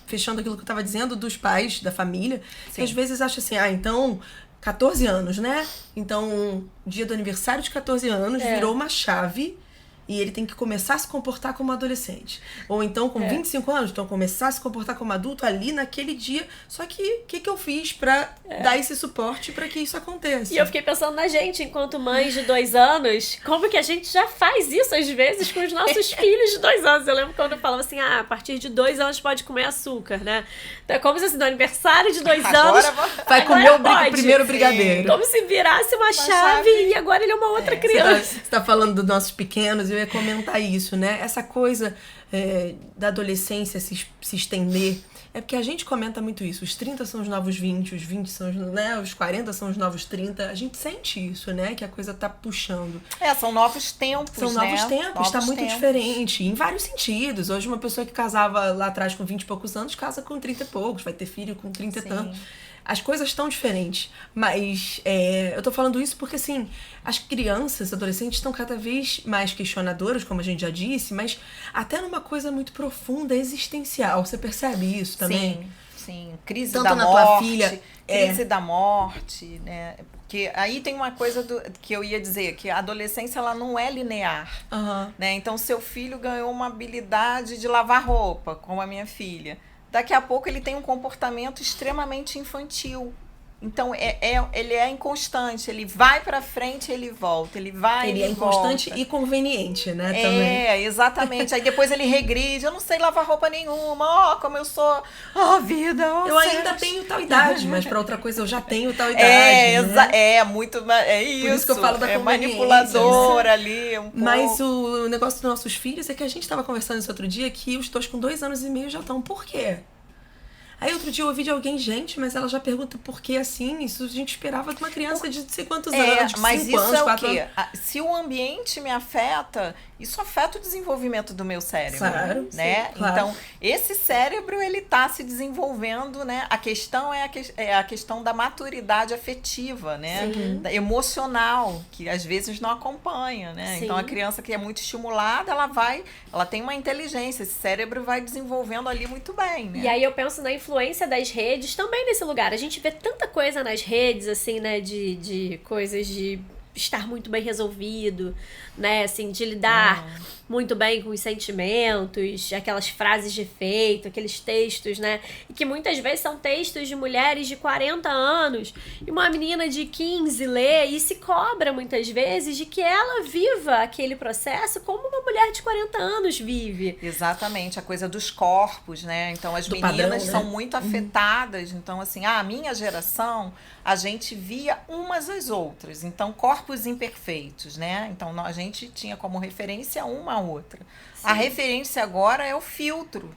fechando aquilo que eu tava dizendo dos pais, da família, que às vezes acha assim, então... 14 anos, né? Então, dia do aniversário de 14 anos virou uma chave e ele tem que começar a se comportar como adolescente. Ou então, com 25 anos, então começar a se comportar como adulto ali naquele dia. Só que, o que eu fiz pra dar esse suporte pra que isso aconteça? E eu fiquei pensando na gente, enquanto mães de 2 anos, como que a gente já faz isso, às vezes, com os nossos filhos de 2 anos. Eu lembro quando eu falava assim, a partir de 2 anos pode comer açúcar, né? Então é como se assim, no aniversário de 2 anos... Vai comer o primeiro brigadeiro. Como se virasse uma chave e agora ele é uma outra criança. Você tá falando dos nossos pequenos, eu ia comentar isso, né? Essa coisa da adolescência se estender, é porque a gente comenta muito isso. Os 30 são os novos 20, os 20 são os 40 são os novos 30. A gente sente isso, né? Que a coisa tá puxando. São novos tempos, São novos tempos, tá muito diferente. Em vários sentidos. Hoje uma pessoa que casava lá atrás com 20 e poucos anos, casa com 30 e poucos, vai ter filho com 30 e tanto. As coisas estão diferentes, mas eu tô falando isso porque, assim, as crianças, adolescentes estão cada vez mais questionadoras, como a gente já disse, mas até numa coisa muito profunda, existencial. Você percebe isso também? Sim. Crise Tanto da na morte, tua filha, crise da morte, né? Porque aí tem uma coisa que eu ia dizer, que a adolescência ela não é linear, né? Então, seu filho ganhou uma habilidade de lavar roupa, como a minha filha. Daqui a pouco ele tem um comportamento extremamente infantil. Então, ele é inconstante. Ele vai pra frente, ele volta. Ele é inconstante volta. E conveniente, né? Também. Exatamente. Aí depois ele regride. Eu não sei lavar roupa nenhuma. Como eu sou... vida. Eu ainda tenho tal idade, mas pra outra coisa eu já tenho tal idade. Muito... É isso. Por isso que eu falo da conveniência. Manipuladora ali, um pouco. Mas o negócio dos nossos filhos é que a gente tava conversando isso outro dia, que os dois com 2 anos e meio já estão. Por quê? Aí outro dia eu ouvi de alguém, gente, mas ela já pergunta por que assim? Isso a gente esperava de uma criança de não sei quantos anos, mas 5 isso anos, é 4 o quê? anos. Se o ambiente me afeta, isso afeta o desenvolvimento do meu cérebro, claro, né? Sim, claro. Então, esse cérebro, ele tá se desenvolvendo, né? A questão é a questão da maturidade afetiva, né? Emocional, que às vezes não acompanha, né? Sim. Então, a criança que é muito estimulada, ela tem uma inteligência, esse cérebro vai desenvolvendo ali muito bem, né? E aí eu penso na influência das redes também nesse lugar. A gente vê tanta coisa nas redes, assim, né, de coisas de estar muito bem resolvido, né, assim, de lidar muito bem com os sentimentos, aquelas frases de efeito, aqueles textos, né, e que muitas vezes são textos de mulheres de 40 anos e uma menina de 15 lê e se cobra muitas vezes de que ela viva aquele processo como uma mulher de 40 anos vive. Exatamente, a coisa dos corpos, né, então as meninas padrão, né? são muito afetadas, então assim, a minha geração, a gente via umas às outras, então corpos imperfeitos, né, então a gente tinha como referência uma a outra. Sim. A referência agora é o filtro,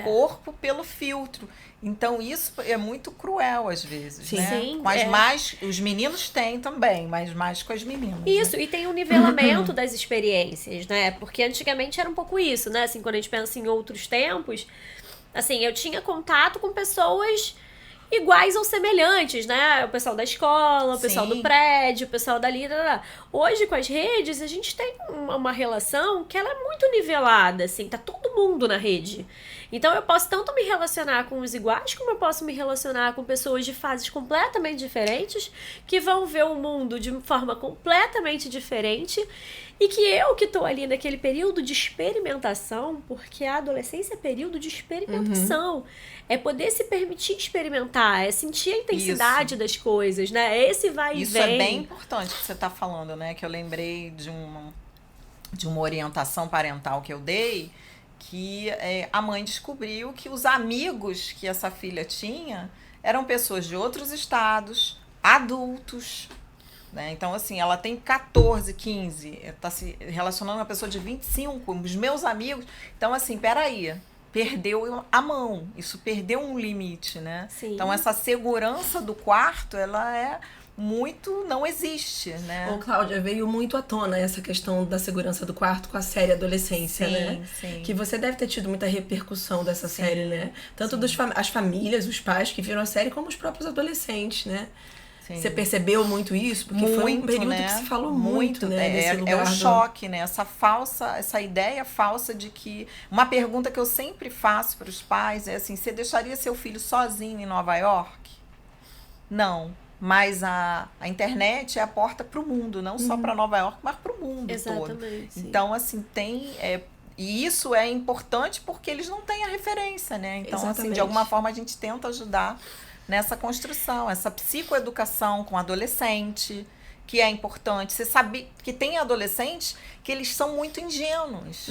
corpo pelo filtro. Então isso é muito cruel às vezes, sim, né? Sim, mas mais os meninos têm também, mas mais com as meninas. Isso, né? E tem um nivelamento das experiências, né? Porque antigamente era um pouco isso, né? Assim, quando a gente pensa em outros tempos, assim, eu tinha contato com pessoas iguais ou semelhantes, né? O pessoal da escola, o pessoal do prédio, o pessoal dali. Hoje, com as redes, a gente tem uma relação que ela é muito nivelada, assim, tá todo mundo na rede. Então, eu posso tanto me relacionar com os iguais, como eu posso me relacionar com pessoas de fases completamente diferentes, que vão ver o mundo de forma completamente diferente E que eu que tô ali naquele período de experimentação, porque a adolescência é período de experimentação. É poder se permitir experimentar, é sentir a intensidade das coisas, né? É esse vai e vem. Isso é bem importante que você tá falando, né? Que eu lembrei de uma orientação parental que eu dei, que a mãe descobriu que os amigos que essa filha tinha eram pessoas de outros estados, adultos, né? Então, assim, ela tem 14, 15, está se relacionando com uma pessoa de 25, os meus amigos. Então, assim, peraí, perdeu a mão, isso perdeu um limite, né? Sim. Então, essa segurança do quarto, ela não existe, né? Ô, Cláudia, veio muito à tona essa questão da segurança do quarto com a série Adolescência, né? Sim. Que você deve ter tido muita repercussão dessa série, né? Tanto as famílias, os pais que viram a série, como os próprios adolescentes, né? Sim. Você percebeu muito isso? Porque foi um período, né, que se falou muito, né? Nesse lugar o choque, né? Essa ideia falsa de que... Uma pergunta que eu sempre faço para os pais é assim, você deixaria seu filho sozinho em Nova York? Não. Mas a internet é a porta para o mundo, não só para Nova York, mas para o mundo todo. Sim. Então, assim, e isso é importante porque eles não têm a referência, né? Então, assim, de alguma forma a gente tenta ajudar nessa construção, essa psicoeducação com adolescente, que é importante. Você sabe que tem adolescentes que eles são muito ingênuos.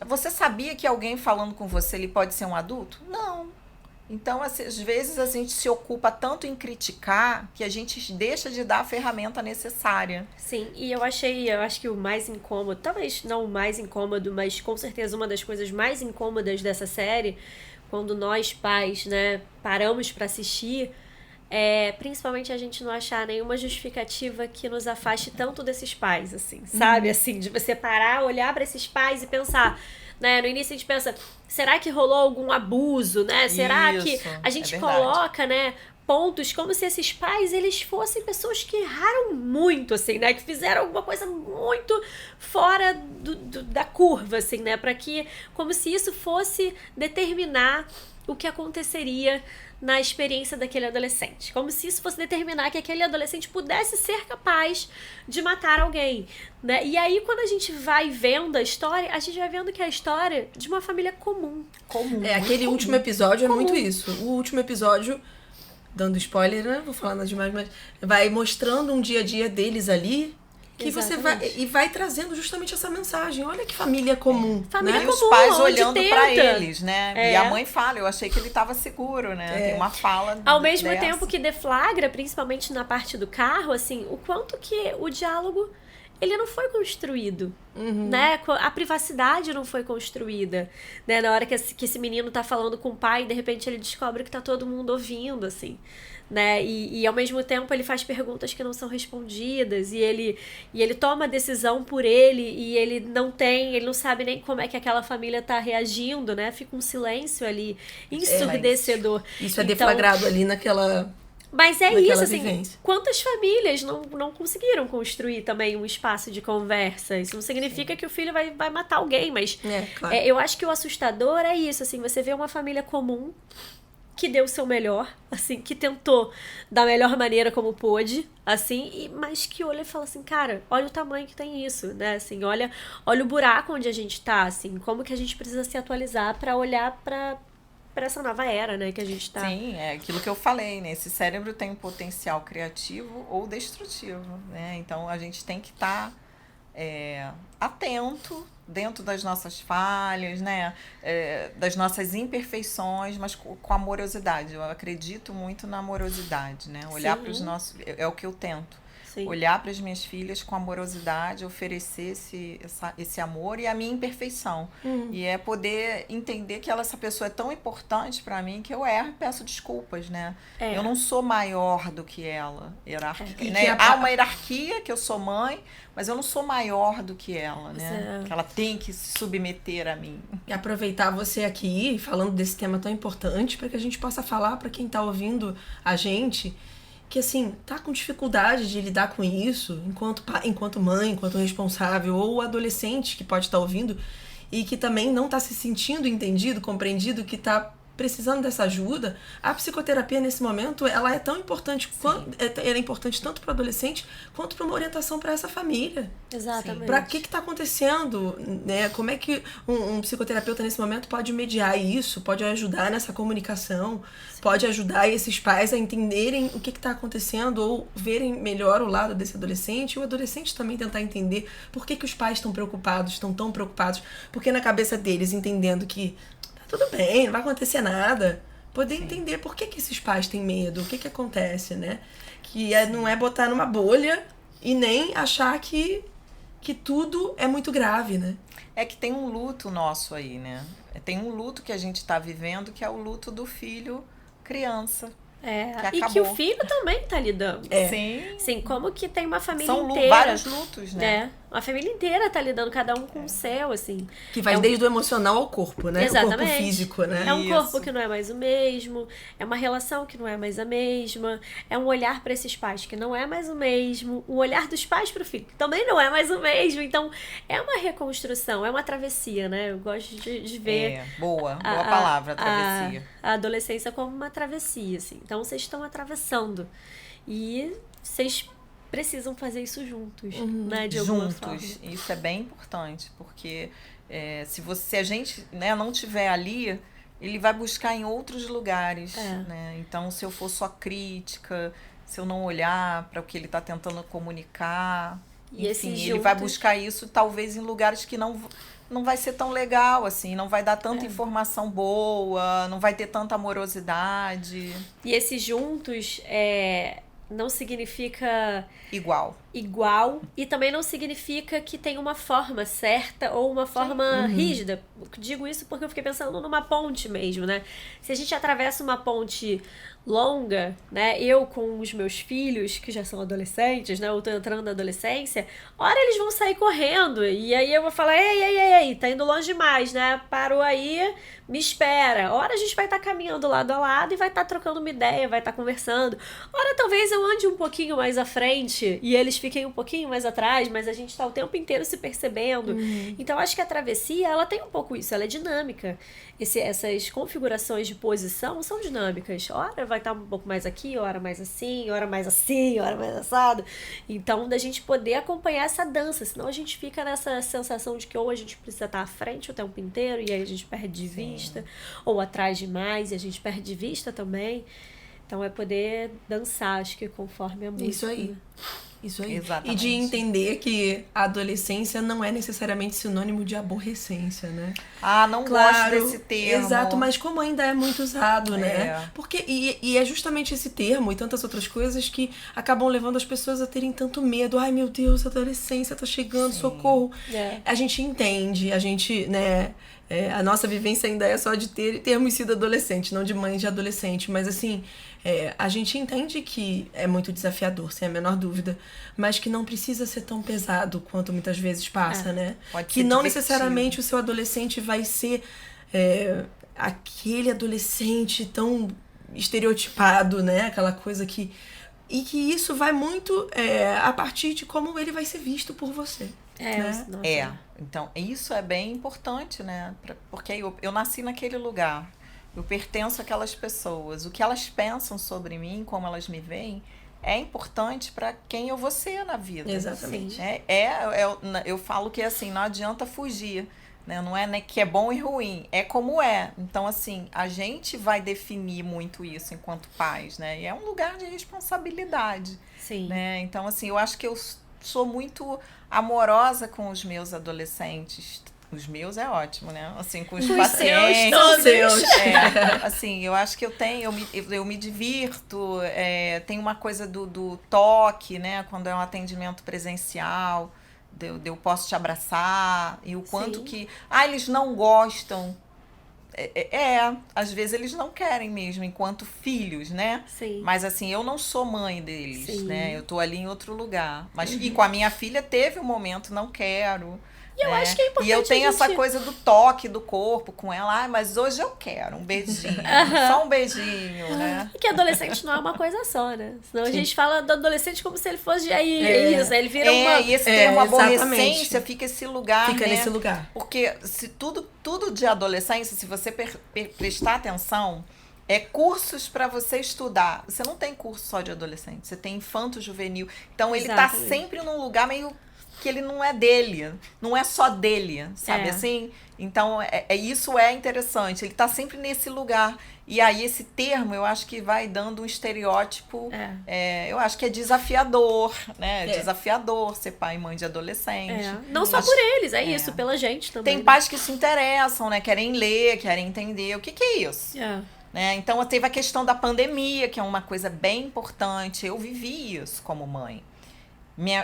Você sabia que alguém falando com você, ele pode ser um adulto? Não. Então, assim, às vezes a gente se ocupa tanto em criticar que a gente deixa de dar a ferramenta necessária. Sim, e eu acho que o mais incômodo, talvez não o mais incômodo, mas com certeza uma das coisas mais incômodas dessa série, quando nós pais, né, paramos para assistir, principalmente a gente não achar nenhuma justificativa que nos afaste tanto desses pais, assim, sabe? Assim, de você parar, olhar para esses pais e pensar... Né? No início a gente pensa, será que rolou algum abuso, né? Será que a gente coloca, né, pontos como se esses pais, eles fossem pessoas que erraram muito, assim, né? Que fizeram alguma coisa muito fora da curva, assim, né? Para que, como se isso fosse determinar o que aconteceria na experiência daquele adolescente. Como se isso fosse determinar que aquele adolescente pudesse ser capaz de matar alguém, né? E aí, quando a gente vai vendo a história, a gente vai vendo que é a história de uma família comum. Aquele último episódio é muito isso. O último episódio, dando spoiler, né? Vou falar nada demais, mas vai mostrando um dia a dia deles ali, que você vai trazendo justamente essa mensagem. Olha que família comum. Família né? comum, e os pais onde olhando tenta. para eles, né? E a mãe fala, eu achei que ele estava seguro, né? Tem uma fala ao mesmo tempo que deflagra, principalmente na parte do carro, assim, o quanto que o diálogo, ele não foi construído, né? A privacidade não foi construída, né? Na hora que esse menino tá falando com o pai, de repente ele descobre que tá todo mundo ouvindo, assim, né? E ao mesmo tempo ele faz perguntas que não são respondidas, e ele toma a decisão por ele, e ele não sabe nem como é que aquela família tá reagindo, né? Fica um silêncio ali, ensurdecedor. Isso é deflagrado ali naquela... Mas é isso, assim, vivência. Quantas famílias não conseguiram construir também um espaço de conversa? Isso não significa que o filho vai matar alguém, mas claro. Eu acho que o assustador é isso, assim, você vê uma família comum que deu o seu melhor, assim, que tentou da melhor maneira como pôde, assim, mas que olha e fala assim, cara, olha o tamanho que tem isso, né, assim, olha o buraco onde a gente tá, assim, como que a gente precisa se atualizar para olhar para essa nova era, né, que a gente tá. Sim, é aquilo que eu falei, né? Esse cérebro tem um potencial criativo ou destrutivo, né? Então, a gente tem que estar atento dentro das nossas falhas, né? Das nossas imperfeições, mas com amorosidade. Eu acredito muito na amorosidade, né? Olhar para os nossos... É o que eu tento. Sim. Olhar para as minhas filhas com amorosidade, oferecer esse amor e a minha imperfeição. E é poder entender que essa pessoa é tão importante para mim que eu erro e peço desculpas, né? Eu não sou maior do que ela, né? Há uma hierarquia que eu sou mãe, mas eu não sou maior do que ela, né? Que ela tem que se submeter a mim. E aproveitar você aqui, falando desse tema tão importante, para que a gente possa falar para quem está ouvindo a gente... que, assim, tá com dificuldade de lidar com isso, enquanto mãe, enquanto responsável, ou adolescente que pode estar ouvindo, e que também não tá se sentindo entendido, compreendido, que tá precisando dessa ajuda, a psicoterapia nesse momento, ela é tão importante, ela é importante tanto para o adolescente quanto para uma orientação para essa família. Exatamente. Para que está acontecendo, né? Como é que um psicoterapeuta nesse momento pode mediar isso, pode ajudar nessa comunicação, pode ajudar esses pais a entenderem o que está acontecendo ou verem melhor o lado desse adolescente, e o adolescente também tentar entender por que os pais estão preocupados, estão tão preocupados, porque na cabeça deles, entendendo que tá tudo bem, não vai acontecer nada, poder entender por que esses pais têm medo, o que acontece, né? Que não é botar numa bolha e nem achar que tudo é muito grave, né? É que tem um luto nosso aí, né? Tem um luto que a gente tá vivendo, que é o luto do filho criança. Que e acabou. que o filho também tá lidando. Sim. Assim, como que tem uma família São inteira. vários lutos, né? Uma família inteira tá lidando, cada um com o seu, assim. Que vai desde o emocional ao corpo, né? Exatamente. O corpo físico, né? É um corpo que não é mais o mesmo, é uma relação que não é mais a mesma, é um olhar para esses pais que não é mais o mesmo, o olhar dos pais para o filho que também não é mais o mesmo. Então, é uma reconstrução, é uma travessia, né? Eu gosto de ver... Boa palavra, travessia. A adolescência como uma travessia, assim. Então, vocês estão atravessando. E vocês precisam fazer isso juntos, né? De alguma forma. Isso é bem importante, porque se a gente, né, não tiver ali, ele vai buscar em outros lugares, né? Então, se eu for só crítica, se eu não olhar para o que ele está tentando comunicar, enfim, ele vai buscar isso talvez em lugares que não vai ser tão legal, assim, não vai dar tanta informação boa, não vai ter tanta amorosidade. E esses juntos não significa igual e também não significa que tem uma forma certa ou uma forma rígida. Digo isso porque eu fiquei pensando numa ponte mesmo, né? Se a gente atravessa uma ponte longa, né? Eu com os meus filhos, que já são adolescentes, né? Eu tô entrando na adolescência, hora eles vão sair correndo, e aí eu vou falar, ei, tá indo longe demais, né? Parou aí, me espera. Hora a gente vai estar caminhando lado a lado e vai estar trocando uma ideia, vai estar conversando. Hora talvez eu ande um pouquinho mais à frente e eles fiquem um pouquinho mais atrás, mas a gente tá o tempo inteiro se percebendo. Então acho que a travessia, ela tem um pouco isso, ela é dinâmica. Essas configurações de posição são dinâmicas. Hora vai estar um pouco mais aqui, hora mais assim, hora mais assado. Então, da gente poder acompanhar essa dança, senão a gente fica nessa sensação de que ou a gente precisa estar à frente o tempo inteiro e aí a gente perde de vista, ou atrás demais e a gente perde de vista também. Então, é poder dançar, acho que conforme a música. Isso aí. Exatamente. E de entender que a adolescência não é necessariamente sinônimo de aborrecência, né? Não gosto desse termo. Exato, mas como ainda é muito usado, né? Porque, e é justamente esse termo e tantas outras coisas que acabam levando as pessoas a terem tanto medo. Ai, meu Deus, a adolescência tá chegando, socorro. A gente entende, a gente, né... a nossa vivência ainda é só de termos sido adolescente, não de mães de adolescente. Mas, assim, a gente entende que é muito desafiador, sem a menor dúvida. Mas que não precisa ser tão pesado quanto muitas vezes passa, né? Que não necessariamente o seu adolescente vai ser aquele adolescente tão estereotipado, né? Aquela coisa que... E que isso vai muito a partir de como ele vai ser visto por você. Então, isso é bem importante, né? Porque eu nasci naquele lugar, eu pertenço àquelas pessoas. O que elas pensam sobre mim, como elas me veem, é importante para quem eu vou ser na vida. Exatamente. Eu falo que assim, não adianta fugir, né? Não é que é bom e ruim, é como é. Então, assim, a gente vai definir muito isso enquanto pais, né? E é um lugar de responsabilidade. Sim. Né? Então, assim, eu acho que eu sou muito amorosa com os meus adolescentes. Os meus é ótimo, né? Assim, com os pacientes. Os seus. Assim, eu acho que eu me divirto. Tem uma coisa do toque, né? Quando é um atendimento presencial, eu posso te abraçar. E o quanto que... eles não gostam. Às vezes eles não querem mesmo, enquanto filhos, né? Sim. Mas assim, eu não sou mãe deles, né? Eu tô ali em outro lugar. Mas, e com a minha filha teve um momento, não quero. E E eu acho que é importante. E eu tenho essa coisa do toque do corpo com ela. Mas hoje eu quero um beijinho. Só um beijinho, né? Porque adolescente não é uma coisa só, né? Senão a gente fala do adolescente como se ele fosse isso. Aí ele vira uma... E esse termo aborrecência exatamente. fica esse lugar, Fica né? nesse lugar. Porque se tudo de adolescência, se você prestar atenção, é cursos para você estudar. Você não tem curso só de adolescente, você tem infanto-juvenil. Então ele tá sempre num lugar meio que ele não é dele, não é só dele, sabe assim? Então isso é interessante, ele tá sempre nesse lugar. E aí esse termo, eu acho que vai dando um estereótipo, eu acho que é desafiador, né? Desafiador ser pai e mãe de adolescente. Não só por eles, isso, pela gente também. Tem pais que se interessam, né? Querem ler, querem entender. O que é isso? Né? Então, teve a questão da pandemia, que é uma coisa bem importante. Eu vivi isso como mãe.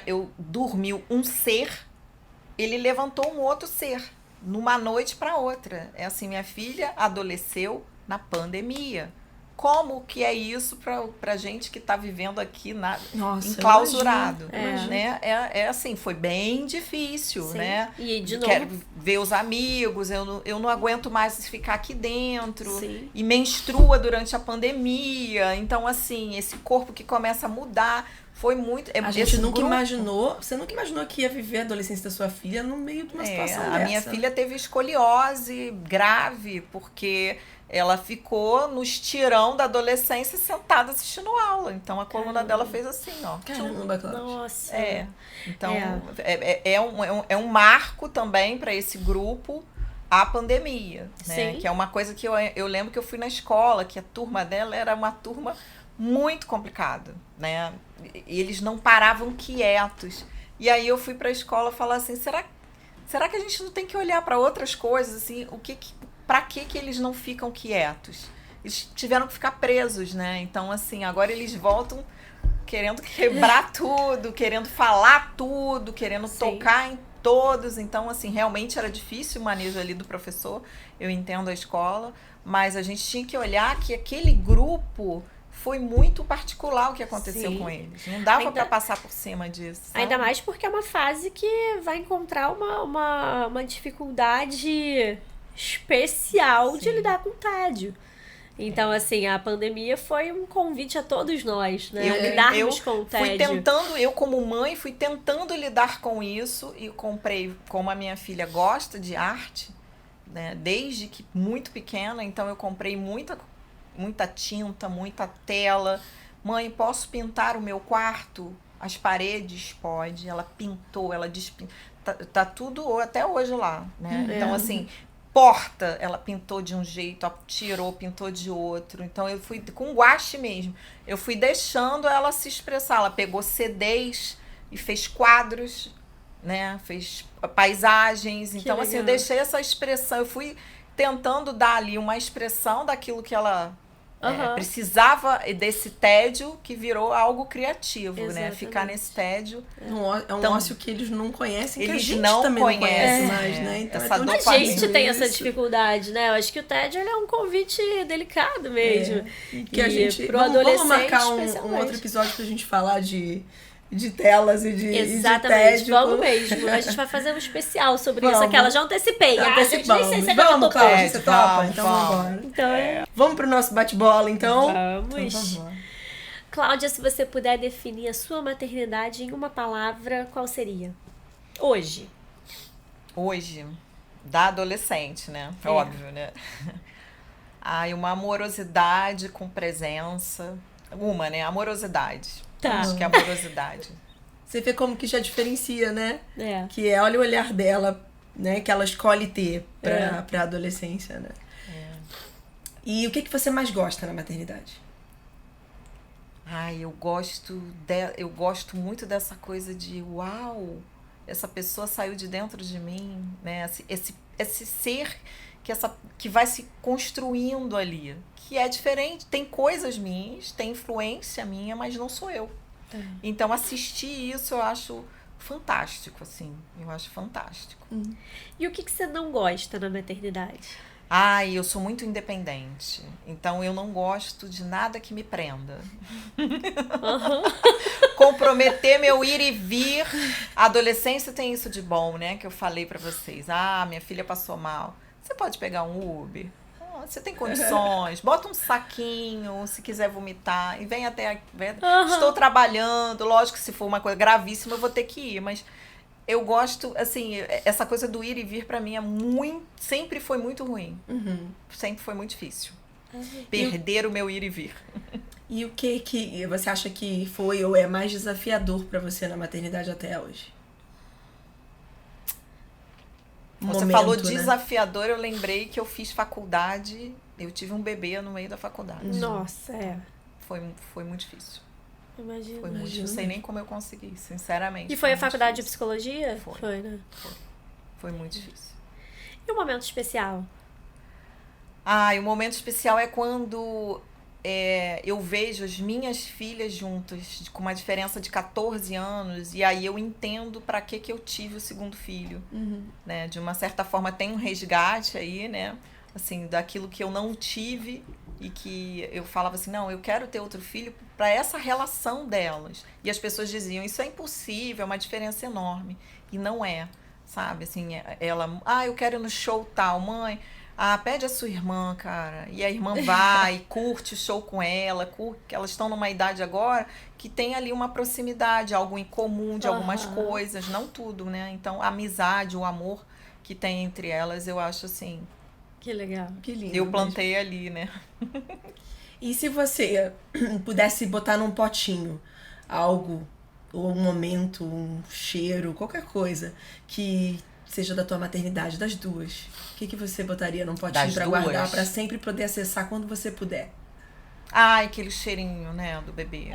Eu dormiu um ser, ele levantou um outro ser, numa noite para outra. É assim, minha filha adoeceu na pandemia. Como que é isso pra gente que tá vivendo aqui enclausurado? Né? Assim, foi bem difícil, né? E de novo... Quero ver os amigos, eu não aguento mais ficar aqui dentro. Sim. E menstrua durante a pandemia. Então, assim, esse corpo que começa a mudar... Foi muito... A gente nunca imaginou... Você nunca imaginou que ia viver a adolescência da sua filha no meio de uma situação dessa. A minha filha teve escoliose grave, porque ela ficou no estirão da adolescência sentada assistindo aula. Então, a coluna dela fez assim, ó. Caramba, nossa. Então, é um marco também para esse grupo, a pandemia. Né? Que é uma coisa que eu lembro que eu fui na escola, que a turma dela era uma turma muito complicada, né? E eles não paravam quietos. E aí eu fui para a escola falar assim, será que a gente não tem que olhar para outras coisas assim, para que eles não ficam quietos? Eles tiveram que ficar presos, né? Então assim, agora eles voltam querendo quebrar tudo, querendo falar tudo, querendo tocar em todos. Então assim, realmente era difícil o manejo ali do professor. Eu entendo a escola, mas a gente tinha que olhar que aquele grupo foi muito particular o que aconteceu com eles. Não dava para passar por cima disso. Sabe? Ainda mais porque é uma fase que vai encontrar uma dificuldade especial de lidar com o tédio. Então, assim, a pandemia foi um convite a todos nós, né? Lidarmos com o tédio. Eu como mãe, fui tentando lidar com isso e comprei, como a minha filha gosta de arte, né? Desde que muito pequena, então eu comprei muita tinta, muita tela. Mãe, posso pintar o meu quarto? As paredes? Pode. Ela pintou, ela despintou. Tá tudo até hoje lá, né? Então, assim, porta, ela pintou de um jeito, tirou, pintou de outro. Então, eu fui com guache mesmo. Eu fui deixando ela se expressar. Ela pegou CDs e fez quadros, né? Fez paisagens. Então, assim, eu deixei essa expressão. Eu fui tentando dar ali uma expressão daquilo que ela precisava, desse tédio que virou algo criativo. Exatamente. Né? Ficar nesse tédio. É um ócio que eles não conhecem, que eles a gente não também conhecem mais, né? Então a gente tem essa dificuldade, né? Eu acho que o tédio ele é um convite delicado mesmo. Que a gente vamos marcar um outro episódio pra gente falar de telas e de Exatamente, tédio. Vamos mesmo. A gente vai fazer um especial sobre isso. Aquela já antecipei. Gente, nem sei se vamos, Cláudia, você topa? Então vamos embora. Vamos pro nosso bate-bola, então? Vamos. Então, Cláudia, se você puder definir a sua maternidade em uma palavra, qual seria? Hoje, da adolescente, né? Óbvio, né? Uma amorosidade com presença. Né? Amorosidade. Acho que é amorosidade. Você vê como que já diferencia, né? Que olha o olhar dela, né? Que ela escolhe ter pra adolescência, né? E o que você mais gosta na maternidade? Eu gosto muito dessa coisa de uau, essa pessoa saiu de dentro de mim, né? Esse ser que vai se construindo ali, que é diferente, tem coisas minhas, tem influência minha, mas não sou eu. Então, assistir isso eu acho fantástico, assim, eu acho fantástico. E o que você não gosta na maternidade? Ai, eu sou muito independente. Então, eu não gosto de nada que me prenda. Comprometer meu ir e vir. A adolescência tem isso de bom, né? Que eu falei pra vocês. Ah, minha filha passou mal. Você pode pegar um Uber. Você tem condições. Bota um saquinho, se quiser vomitar. E vem até aqui. Estou trabalhando. Lógico que se for uma coisa gravíssima, eu vou ter que ir. Mas eu gosto, assim, essa coisa do ir e vir pra mim é sempre foi muito ruim. Sempre foi muito difícil. Perder o meu ir e vir. E o que você acha que foi ou é mais desafiador pra você na maternidade até hoje? Você falou desafiador, eu lembrei que eu fiz faculdade, eu tive um bebê no meio da faculdade. Nossa, Foi muito difícil. Imagina. Foi muito, não sei nem como eu consegui, sinceramente. E foi a faculdade de psicologia? Foi, né? Foi muito difícil. E o momento especial? O momento especial é quando eu vejo as minhas filhas juntas, com uma diferença de 14 anos, e aí eu entendo pra que eu tive o segundo filho. Né? De uma certa forma tem um resgate aí, né? Assim, daquilo que eu não tive e que eu falava assim, não, eu quero ter outro filho para essa relação delas. E as pessoas diziam, isso é impossível, é uma diferença enorme. E não é, sabe? Assim, ela, eu quero ir no show tal, mãe... pede a sua irmã, cara. E a irmã vai, curte o show com ela, elas estão numa idade agora que tem ali uma proximidade, algo em comum de algumas coisas, não tudo, né? Então, a amizade, o amor que tem entre elas, eu acho assim... Que legal. Que lindo. Eu plantei ali, né? E se você pudesse botar num potinho algo, ou um momento, um cheiro, qualquer coisa que seja da tua maternidade, das duas, o que você botaria num potinho pra guardar, pra sempre poder acessar quando você puder? Aquele cheirinho, né, do bebê.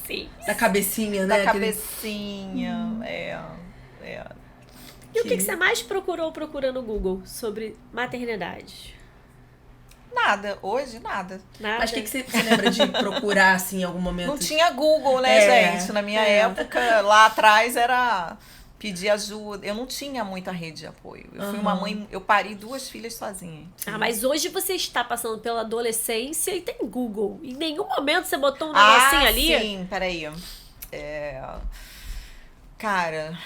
Sim. Da cabecinha, né? Da cabecinha, E o que você mais procura no Google sobre maternidade? Nada, hoje nada. Mas o que você lembra de procurar, assim, em algum momento? Não tinha Google, né, gente? Na minha época, lá atrás era pedir ajuda. Eu não tinha muita rede de apoio. Eu fui uma mãe, eu pari 2 filhas sozinha. Mas hoje você está passando pela adolescência e tem Google. Em nenhum momento você botou um negocinho ali? Sim, peraí. Cara...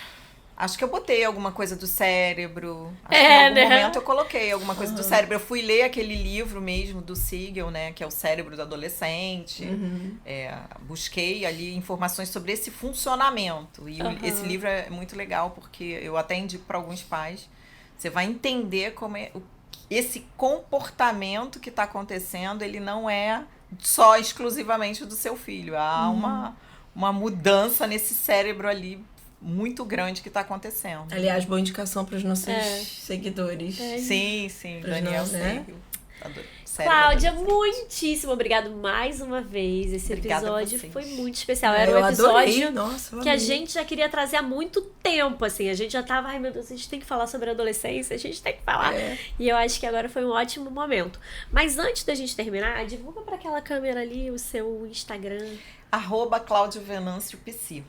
Acho que eu botei alguma coisa do cérebro. Acho que em algum momento eu coloquei alguma coisa do cérebro. Eu fui ler aquele livro mesmo do Siegel, né? Que é o cérebro do adolescente. Busquei ali informações sobre esse funcionamento. E esse livro é muito legal porque eu até indico para alguns pais. Você vai entender como é esse comportamento que está acontecendo. Ele não é só exclusivamente do seu filho. Há uma mudança nesse cérebro ali muito grande que está acontecendo. Aliás, boa indicação para os nossos seguidores. Sim, Daniel Siegel. Cláudia, muitíssimo obrigado mais uma vez. Esse episódio foi muito especial. Era um episódio que a gente já queria trazer há muito tempo, assim. A gente já tava, ai meu Deus, a gente tem que falar sobre a adolescência, a gente tem que falar. E eu acho que agora foi um ótimo momento. Mas antes da gente terminar, divulga para aquela câmera ali o seu Instagram. @ClaudiaVenâncio-PC.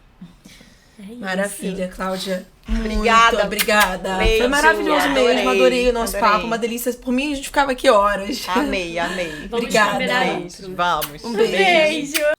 Maravilha, Cláudia. Obrigada. Muito obrigada. Beijo, foi maravilhoso mesmo. Adorei o nosso papo. Uma delícia. Por mim, a gente ficava aqui horas. Amei. Vamos Obrigada. combinar outro. Vamos. Um beijo.